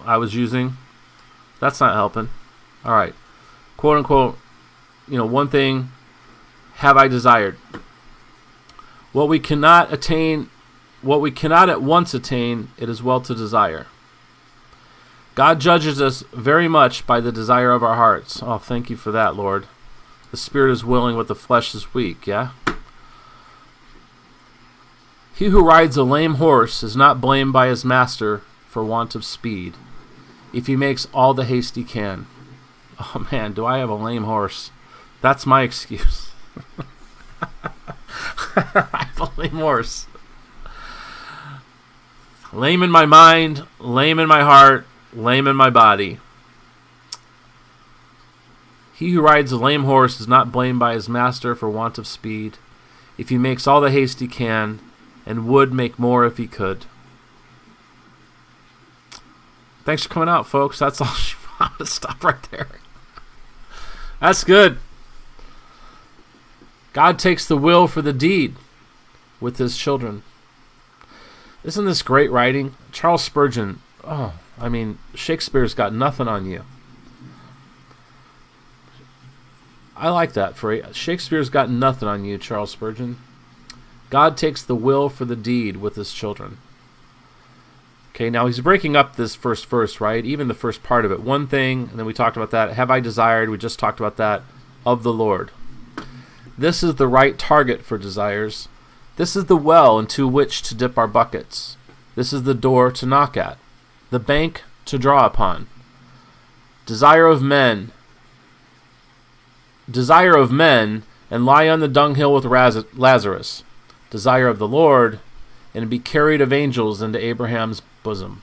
I was using. That's not helping. All right. Quote unquote, one thing have I desired. What we cannot at once attain, it is well to desire. God judges us very much by the desire of our hearts. Oh, thank you for that, Lord. The spirit is willing, but the flesh is weak, yeah? He who rides a lame horse is not blamed by his master for want of speed, if he makes all the haste he can. Oh man, do I have a lame horse? That's my excuse. I have a lame horse. Lame in my mind, lame in my heart, lame in my body. He who rides a lame horse is not blamed by his master for want of speed, if he makes all the haste he can, and would make more if he could. Thanks for coming out, folks. That's all. I'm going to stop right there. That's good. God takes the will for the deed with his children. Isn't this great writing? Charles Spurgeon. Shakespeare's got nothing on you. I like that phrase. Shakespeare's got nothing on you, Charles Spurgeon. God takes the will for the deed with his children. Okay, now he's breaking up this first verse, right? Even the first part of it. One thing, and then we talked about that. Have I desired? We just talked about that. Of the Lord. This is the right target for desires. This is the well into which to dip our buckets. This is the door to knock at. The bank to draw upon. Desire of men, and lie on the dunghill with Lazarus. Desire of the Lord, and be carried of angels into Abraham's bosom.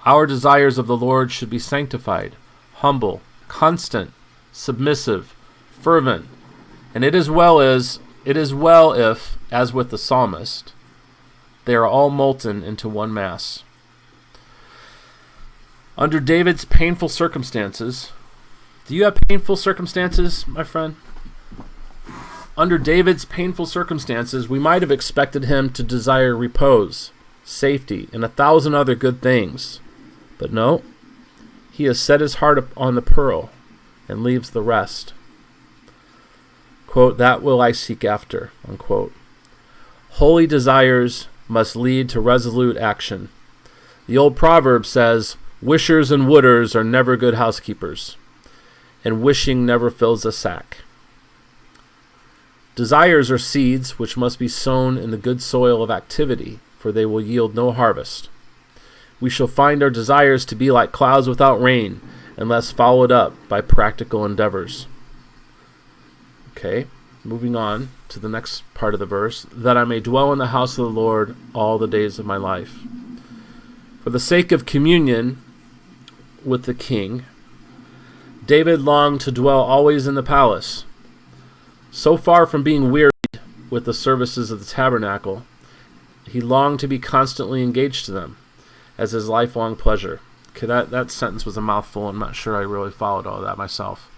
Our desires of the Lord should be sanctified, humble, constant, submissive, fervent, and it is well if, as with the psalmist, They are all molten into one mass. Under David's painful circumstances, do you have painful circumstances, my friend? Under David's painful circumstances, we might have expected him to desire repose, safety, and 1,000 other good things. But no, he has set his heart on the pearl and leaves the rest. Quote, that will I seek after, unquote. Holy desires must lead to resolute action. The old proverb says, wishers and wooders are never good housekeepers, and wishing never fills a sack. Desires are seeds which must be sown in the good soil of activity, for they will yield no harvest. We shall find our desires to be like clouds without rain, unless followed up by practical endeavors. Okay, moving on to the next part of the verse. That I may dwell in the house of the Lord all the days of my life. For the sake of communion with the king, David longed to dwell always in the palace. So far from being wearied with the services of the tabernacle, he longed to be constantly engaged to them as his lifelong pleasure. Okay, that sentence was a mouthful. I'm not sure I really followed all of that myself.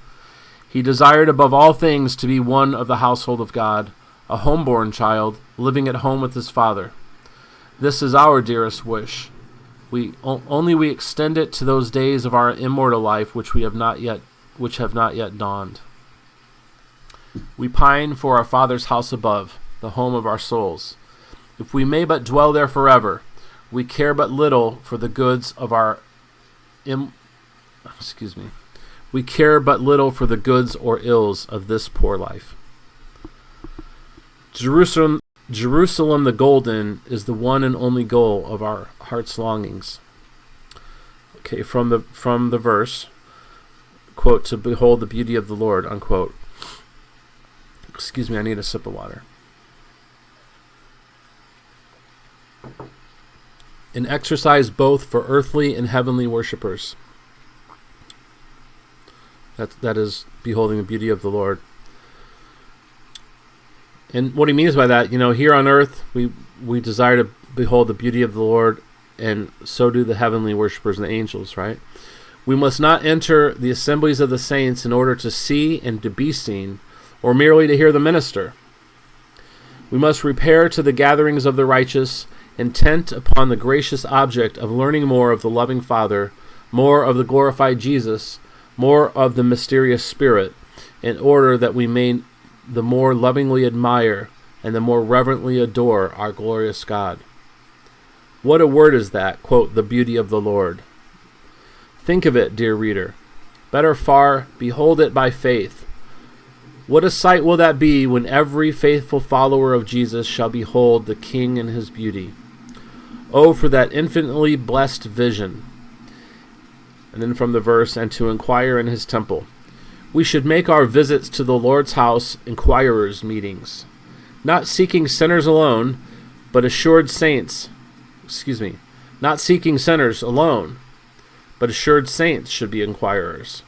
He desired above all things to be one of the household of God, a homeborn child, living at home with his father. This is our dearest wish. Only we extend it to those days of our immortal life which have not yet dawned. We pine for our Father's house above, the home of our souls. If we may but dwell there forever, we care but little for the goods of our We care but little for the goods or ills of this poor life. Jerusalem the golden is the one and only goal of our heart's longings. Okay, from the verse, quote, to behold the beauty of the Lord, unquote. Excuse me, I need a sip of water. An exercise both for earthly and heavenly worshipers. That is beholding the beauty of the Lord. And what he means by that, here on earth, we desire to behold the beauty of the Lord, and so do the heavenly worshipers and the angels, right? We must not enter the assemblies of the saints in order to see and to be seen, or merely to hear the minister. We must repair to the gatherings of the righteous, intent upon the gracious object of learning more of the loving Father, more of the glorified Jesus, more of the mysterious Spirit, in order that we may the more lovingly admire and the more reverently adore our glorious God. What a word is that, quote, the beauty of the Lord. Think of it, dear reader. Better far, behold it by faith. What a sight will that be when every faithful follower of Jesus shall behold the King in his beauty. Oh, for that infinitely blessed vision. And then from the verse, and to inquire in his temple. We should make our visits to the Lord's house inquirers' meetings, not seeking sinners alone, but assured saints. Not seeking sinners alone, but assured saints should be inquirers.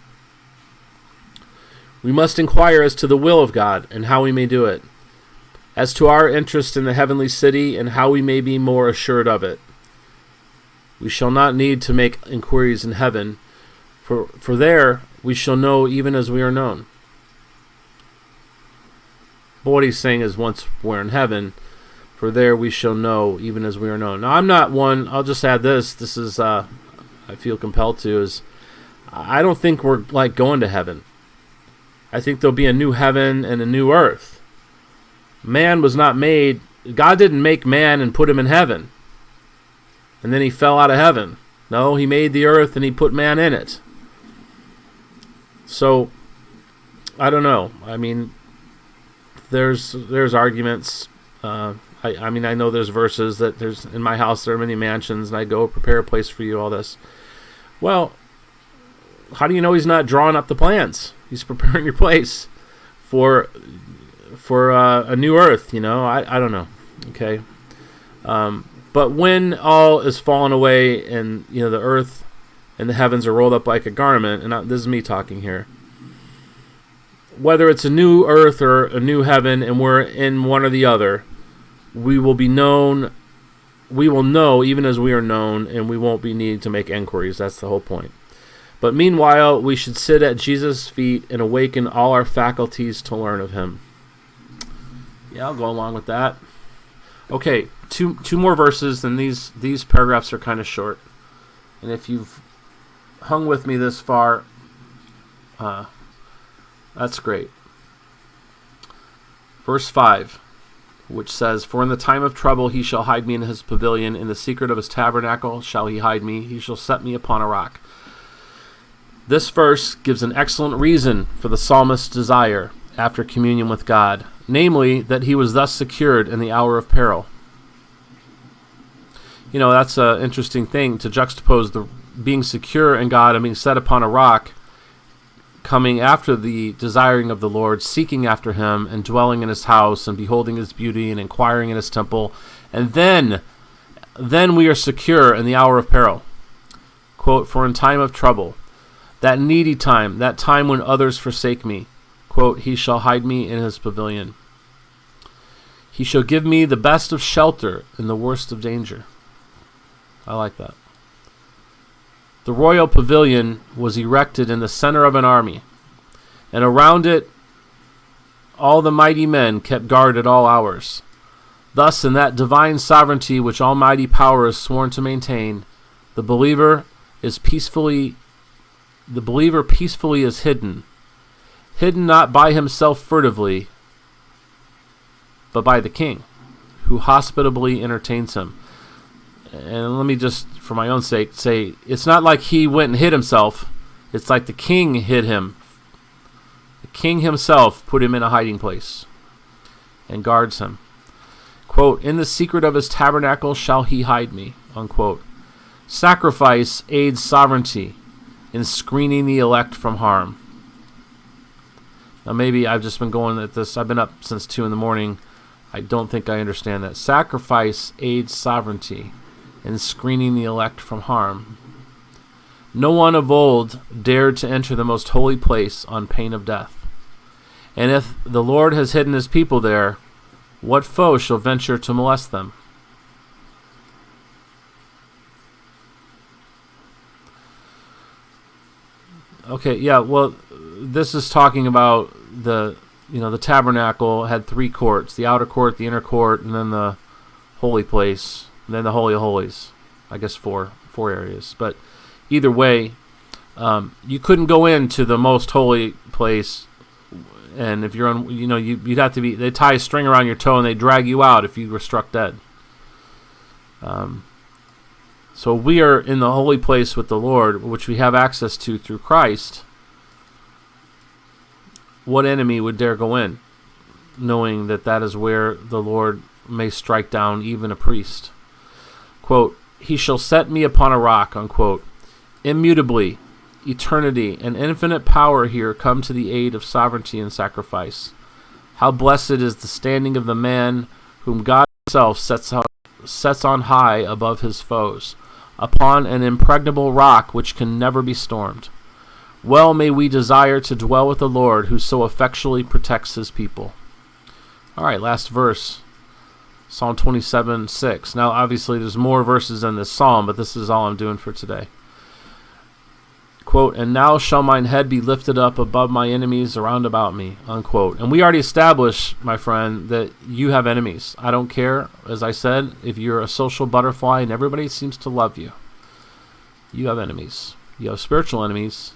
We must inquire as to the will of God and how we may do it, as to our interest in the heavenly city and how we may be more assured of it. We shall not need to make inquiries in heaven, for there we shall know even as we are known. But what he's saying is once we're in heaven, for there we shall know even as we are known. Now, I'm not one, I'll just add this is, I feel compelled to, is I don't think we're like going to heaven. I think there'll be a new heaven and a new earth. Man was not made, God didn't make man and put him in heaven. And then he fell out of heaven. No, he made the earth and he put man in it. So, I don't know. I mean, there's arguments. I know there's verses that there's in my house there are many mansions, and I go prepare a place for you. All this. Well, how do you know he's not drawing up the plans? He's preparing your place for a new earth. I don't know. Okay. But when all is fallen away and the earth and the heavens are rolled up like a garment, and this is me talking here, whether it's a new earth or a new heaven and we're in one or the other, we will be known we will know even as we are known, and we won't be needing to make inquiries. That's the whole point. But meanwhile, we should sit at Jesus' feet and awaken all our faculties to learn of him. Yeah, I'll go along with that. Okay, two more verses, and these paragraphs are kind of short. And if you've hung with me this far, that's great. Verse 5, which says, "For in the time of trouble he shall hide me in his pavilion. In the secret of his tabernacle shall he hide me. He shall set me upon a rock." This verse gives an excellent reason for the psalmist's desire after communion with God, namely, that he was thus secured in the hour of peril. You know, that's an interesting thing to juxtapose the being secure in God and being set upon a rock, coming after the desiring of the Lord, seeking after him, and dwelling in his house, and beholding his beauty, and inquiring in his temple. And then we are secure in the hour of peril. Quote, "For in time of trouble, that needy time, that time when others forsake me, quote, he shall hide me in his pavilion. He shall give me the best of shelter in the worst of danger." I like that. The royal pavilion was erected in the center of an army, and around it all the mighty men kept guard at all hours. Thus, in that divine sovereignty which almighty power is sworn to maintain, the believer peacefully is hidden not by himself furtively, but by the king, who hospitably entertains him. And let me just, for my own sake, say, it's not like he went and hid himself. It's like the king hid him. The king himself put him in a hiding place and guards him. Quote, "In the secret of his tabernacle shall he hide me," unquote. Sacrifice aids sovereignty in screening the elect from harm. Now maybe I've just been going at this. I've been up since 2 a.m. I don't think I understand that. Sacrifice aids sovereignty in screening the elect from harm. No one of old dared to enter the most holy place on pain of death. And if the Lord has hidden his people there, what foe shall venture to molest them? Okay, yeah, well, this is talking about the tabernacle had 3 courts: the outer court, the inner court, and then the holy place, and then the Holy of Holies. I guess four areas. But either way, you couldn't go into the most holy place, and if you're on, you'd have to be. They tie a string around your toe and they drag you out if you were struck dead. So we are in the holy place with the Lord, which we have access to through Christ. What enemy would dare go in, knowing that is where the Lord may strike down even a priest? Quote, "He shall set me upon a rock," unquote. Immutably, eternity, and infinite power here come to the aid of sovereignty and sacrifice. How blessed is the standing of the man whom God himself sets on high above his foes, upon an impregnable rock which can never be stormed. Well may we desire to dwell with the Lord, who so effectually protects his people. All right, last verse, Psalm 27:6. Now, obviously, there's more verses in this psalm, but this is all I'm doing for today. Quote, "And now shall mine head be lifted up above my enemies around about me," unquote. And we already established, my friend, that you have enemies. I don't care, as I said, if you're a social butterfly and everybody seems to love you. You have enemies. You have spiritual enemies.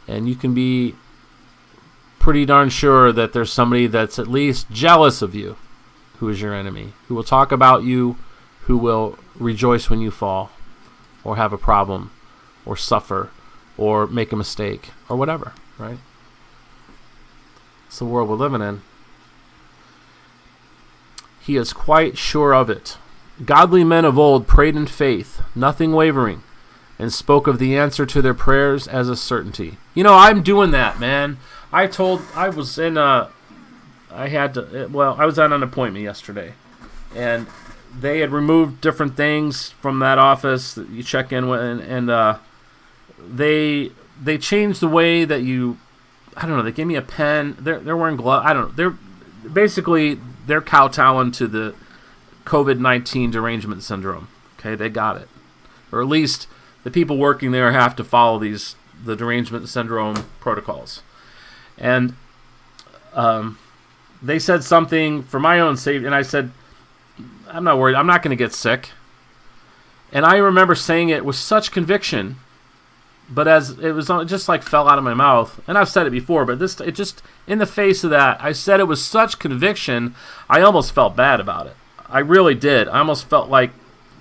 And you can be pretty darn sure that there's somebody that's at least jealous of you who is your enemy, who will talk about you, who will rejoice when you fall, or have a problem, or suffer, or make a mistake, or whatever, right? It's the world we're living in. He is quite sure of it. Godly men of old prayed in faith, nothing wavering, and spoke of the answer to their prayers as a certainty. I'm doing that, man. I was on an appointment yesterday, and they had removed different things from that office that you check in with, and they changed the way that you, I don't know, they gave me a pen. They're wearing gloves. I don't know. They're kowtowing to the COVID-19 derangement syndrome. Okay, they got it. Or at least the people working there have to follow the derangement syndrome protocols. And they said something for my own safety, and I said, I'm not worried. I'm not going to get sick. And I remember saying it with such conviction, but as it just like fell out of my mouth. And I've said it before, but it just, in the face of that, I said it with such conviction, I almost felt bad about it. I really did. I almost felt like,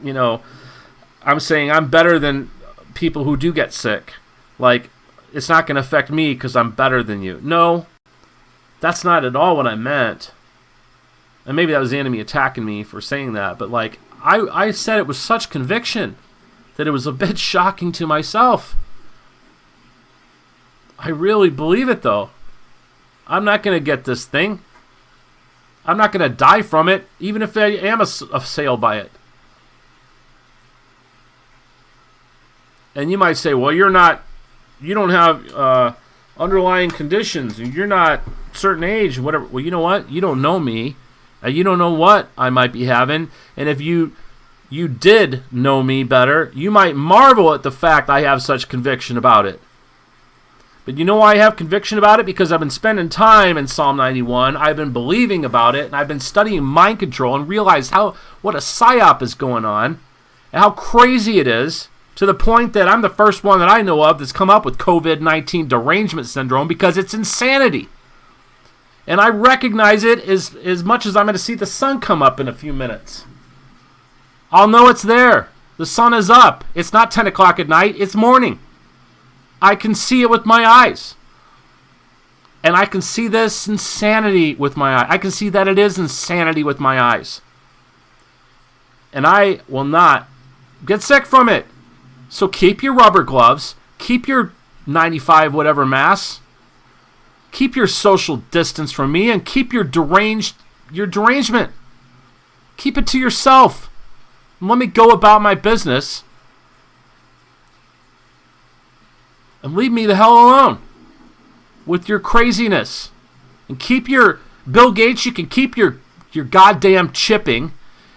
I'm saying I'm better than people who do get sick. Like, it's not going to affect me because I'm better than you. No, that's not at all what I meant. And maybe that was the enemy attacking me for saying that. But, like, I said it with such conviction that it was a bit shocking to myself. I really believe it, though. I'm not going to get this thing. I'm not going to die from it, even if I am assailed by it. And you might say, well, you don't have underlying conditions, you're not a certain age, whatever. Well, you know what? You don't know me. You don't know what I might be having. And if you did know me better, you might marvel at the fact I have such conviction about it. But you know why I have conviction about it? Because I've been spending time in Psalm 91. I've been believing about it, and I've been studying mind control and realized what a psyop is going on and how crazy it is, to the point that I'm the first one that I know of that's come up with COVID-19 derangement syndrome, because it's insanity. And I recognize it as much as I'm going to see the sun come up in a few minutes. I'll know it's there. The sun is up. It's not 10 o'clock at night. It's morning. I can see it with my eyes. And I can see this insanity with my eyes. I can see that it is insanity with my eyes. And I will not get sick from it. So keep your rubber gloves. Keep your 95 whatever masks. Keep your social distance from me, and keep your derangement. Keep it to yourself. And let me go about my business. And leave me the hell alone with your craziness. And keep your Bill Gates, you can keep your goddamn chipping,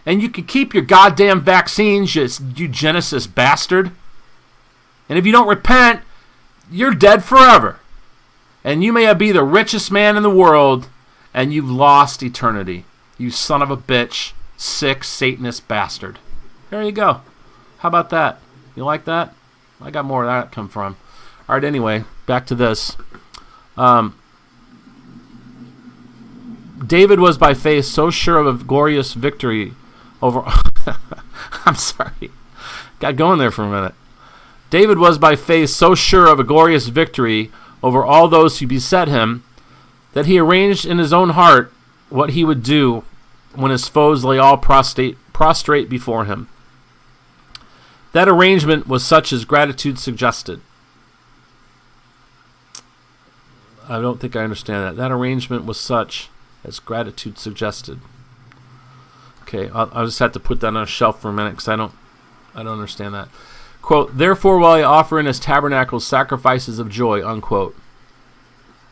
and you can keep your goddamn vaccines, you eugenicist bastard. And if you don't repent, you're dead forever. And you may be the richest man in the world, and you've lost eternity. You son of a bitch, sick Satanist bastard. There you go. How about that? You like that? I got more where that come from. All right, anyway, back to this. David was by faith so sure of a glorious victory over... I'm sorry. Got going there for a minute. David was by faith so sure of a glorious victory over all those who beset him, that he arranged in his own heart what he would do when his foes lay all prostrate before him. That arrangement was such as gratitude suggested. I don't think I understand that. That arrangement was such as gratitude suggested. Okay, I'll just have to put that on a shelf for a minute because I don't understand that. Quote, therefore will I offer in his tabernacle sacrifices of joy, unquote.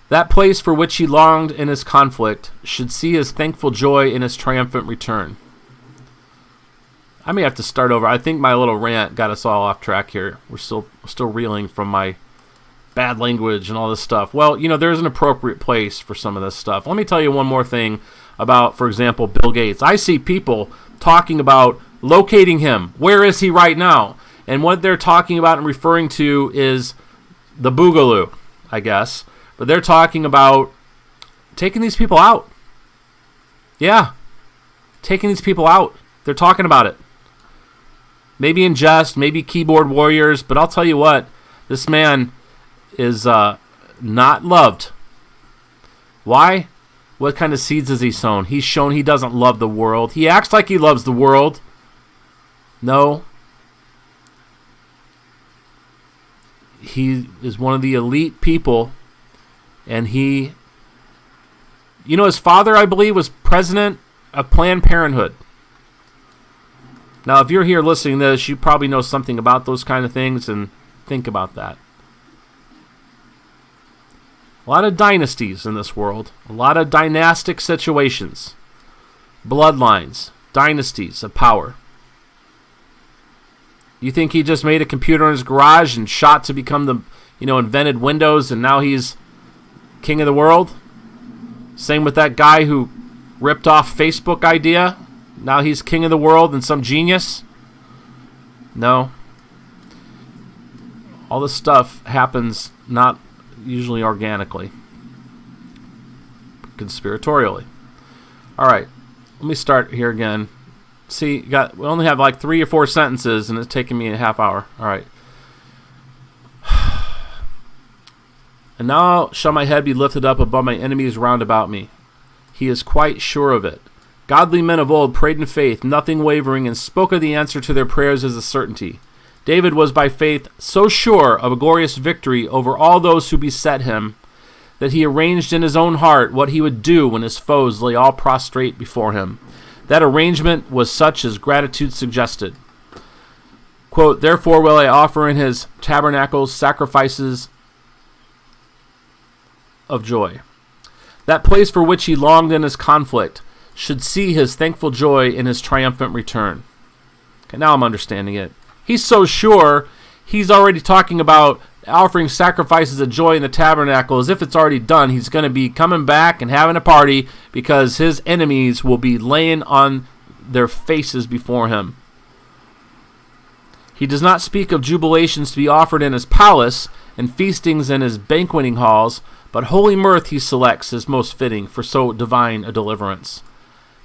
That place for which he longed in his conflict should see his thankful joy in his triumphant return. I may have to start over. I think my little rant got us all off track here. We're still reeling from my bad language and all this stuff. Well, there's an appropriate place for some of this stuff. Let me tell you one more thing about, for example, Bill Gates. I see people talking about locating him. Where is he right now? And what they're talking about and referring to is the Boogaloo, I guess. But they're talking about taking these people out. Yeah. Taking these people out. They're talking about it. Maybe in jest, maybe keyboard warriors, but I'll tell you what, this man is not loved. Why? What kind of seeds has he sown? He's shown he doesn't love the world. He acts like he loves the world. No. He is one of the elite people, and his father, I believe, was president of Planned Parenthood. Now, if you're here listening to this, you probably know something about those kind of things, and think about that. A lot of dynasties in this world, a lot of dynastic situations, bloodlines, dynasties of power. You think he just made a computer in his garage and shot to become the, invented Windows, and now he's king of the world? Same with that guy who ripped off Facebook idea. Now he's king of the world and some genius? No. All this stuff happens not usually organically, conspiratorially. All right, let me start here again. See, we only have like 3 or 4 sentences, and it's taking me a half hour. All right. And now shall my head be lifted up above my enemies round about me. He is quite sure of it. Godly men of old prayed in faith, nothing wavering, and spoke of the answer to their prayers as a certainty. David was by faith so sure of a glorious victory over all those who beset him, that he arranged in his own heart what he would do when his foes lay all prostrate before him. That arrangement was such as gratitude suggested. Quote, therefore will I offer in his tabernacles sacrifices of joy. That place for which he longed in his conflict should see his thankful joy in his triumphant return. Okay, now I'm understanding it. He's so sure, he's already talking about offering sacrifices of joy in the tabernacle as if it's already done. He's going to be coming back and having a party because his enemies will be laying on their faces before him. He does not speak of jubilations to be offered in his palace and feastings in his banqueting halls, but holy mirth he selects as most fitting for so divine a deliverance.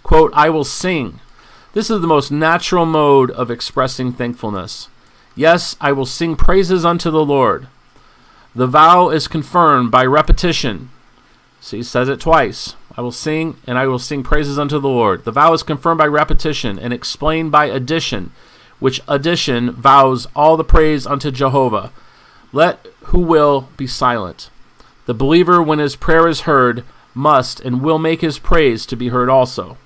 Quote, I will sing. This is the most natural mode of expressing thankfulness. Yes, I will sing praises unto the Lord. The vow is confirmed by repetition. See, he says it twice. I will sing, and I will sing praises unto the Lord. The vow is confirmed by repetition and explained by addition, which addition vows all the praise unto Jehovah. Let who will be silent. The believer, when his prayer is heard, must and will make his praise to be heard also.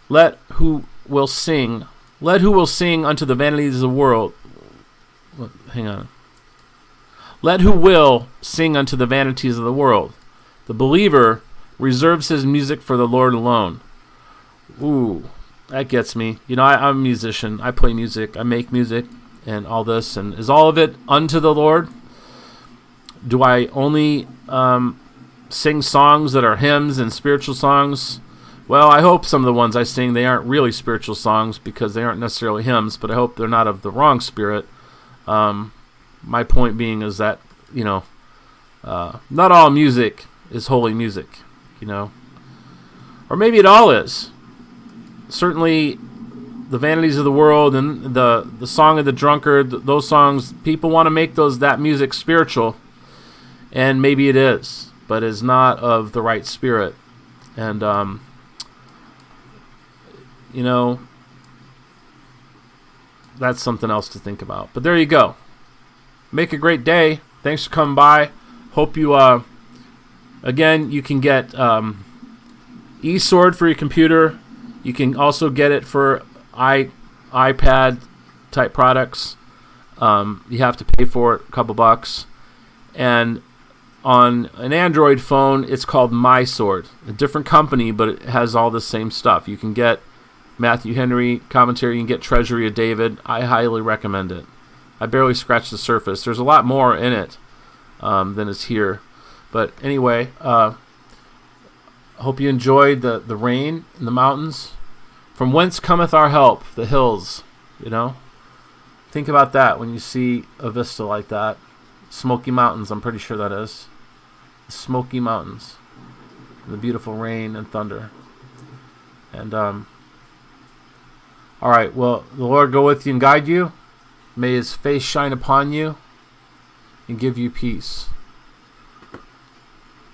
Let who will sing unto the vanities of the world. Hang on. Let who will sing unto the vanities of the world. The believer reserves his music for the Lord alone. Ooh, that gets me. I'm a musician. I play music. I make music and all this. And is all of it unto the Lord? Do I only sing songs that are hymns and spiritual songs? Well, I hope some of the ones I sing, they aren't really spiritual songs because they aren't necessarily hymns, but I hope they're not of the wrong spirit. My point being is that, not all music is holy music, Or maybe it all is. Certainly, the vanities of the world and the song of the drunkard, those songs, people want to make that music spiritual, and maybe it is, but it's not of the right spirit. And, that's something else to think about. But there you go. Make a great day. Thanks for coming by. Hope you, again, you can get eSword for your computer. You can also get it for iPad type products. You have to pay for it a couple bucks. And on an Android phone, it's called MySword. A different company, but it has all the same stuff. You can get Matthew Henry commentary. You can get Treasury of David. I highly recommend it. I barely scratched the surface. There's a lot more in it than is here. But anyway, hope you enjoyed the rain in the mountains. From whence cometh our help? The hills, Think about that when you see a vista like that. Smoky Mountains, I'm pretty sure that is. The Smoky Mountains. The beautiful rain and thunder. And, all right, well, the Lord go with you and guide you. May his face shine upon you and give you peace.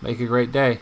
Make a great day.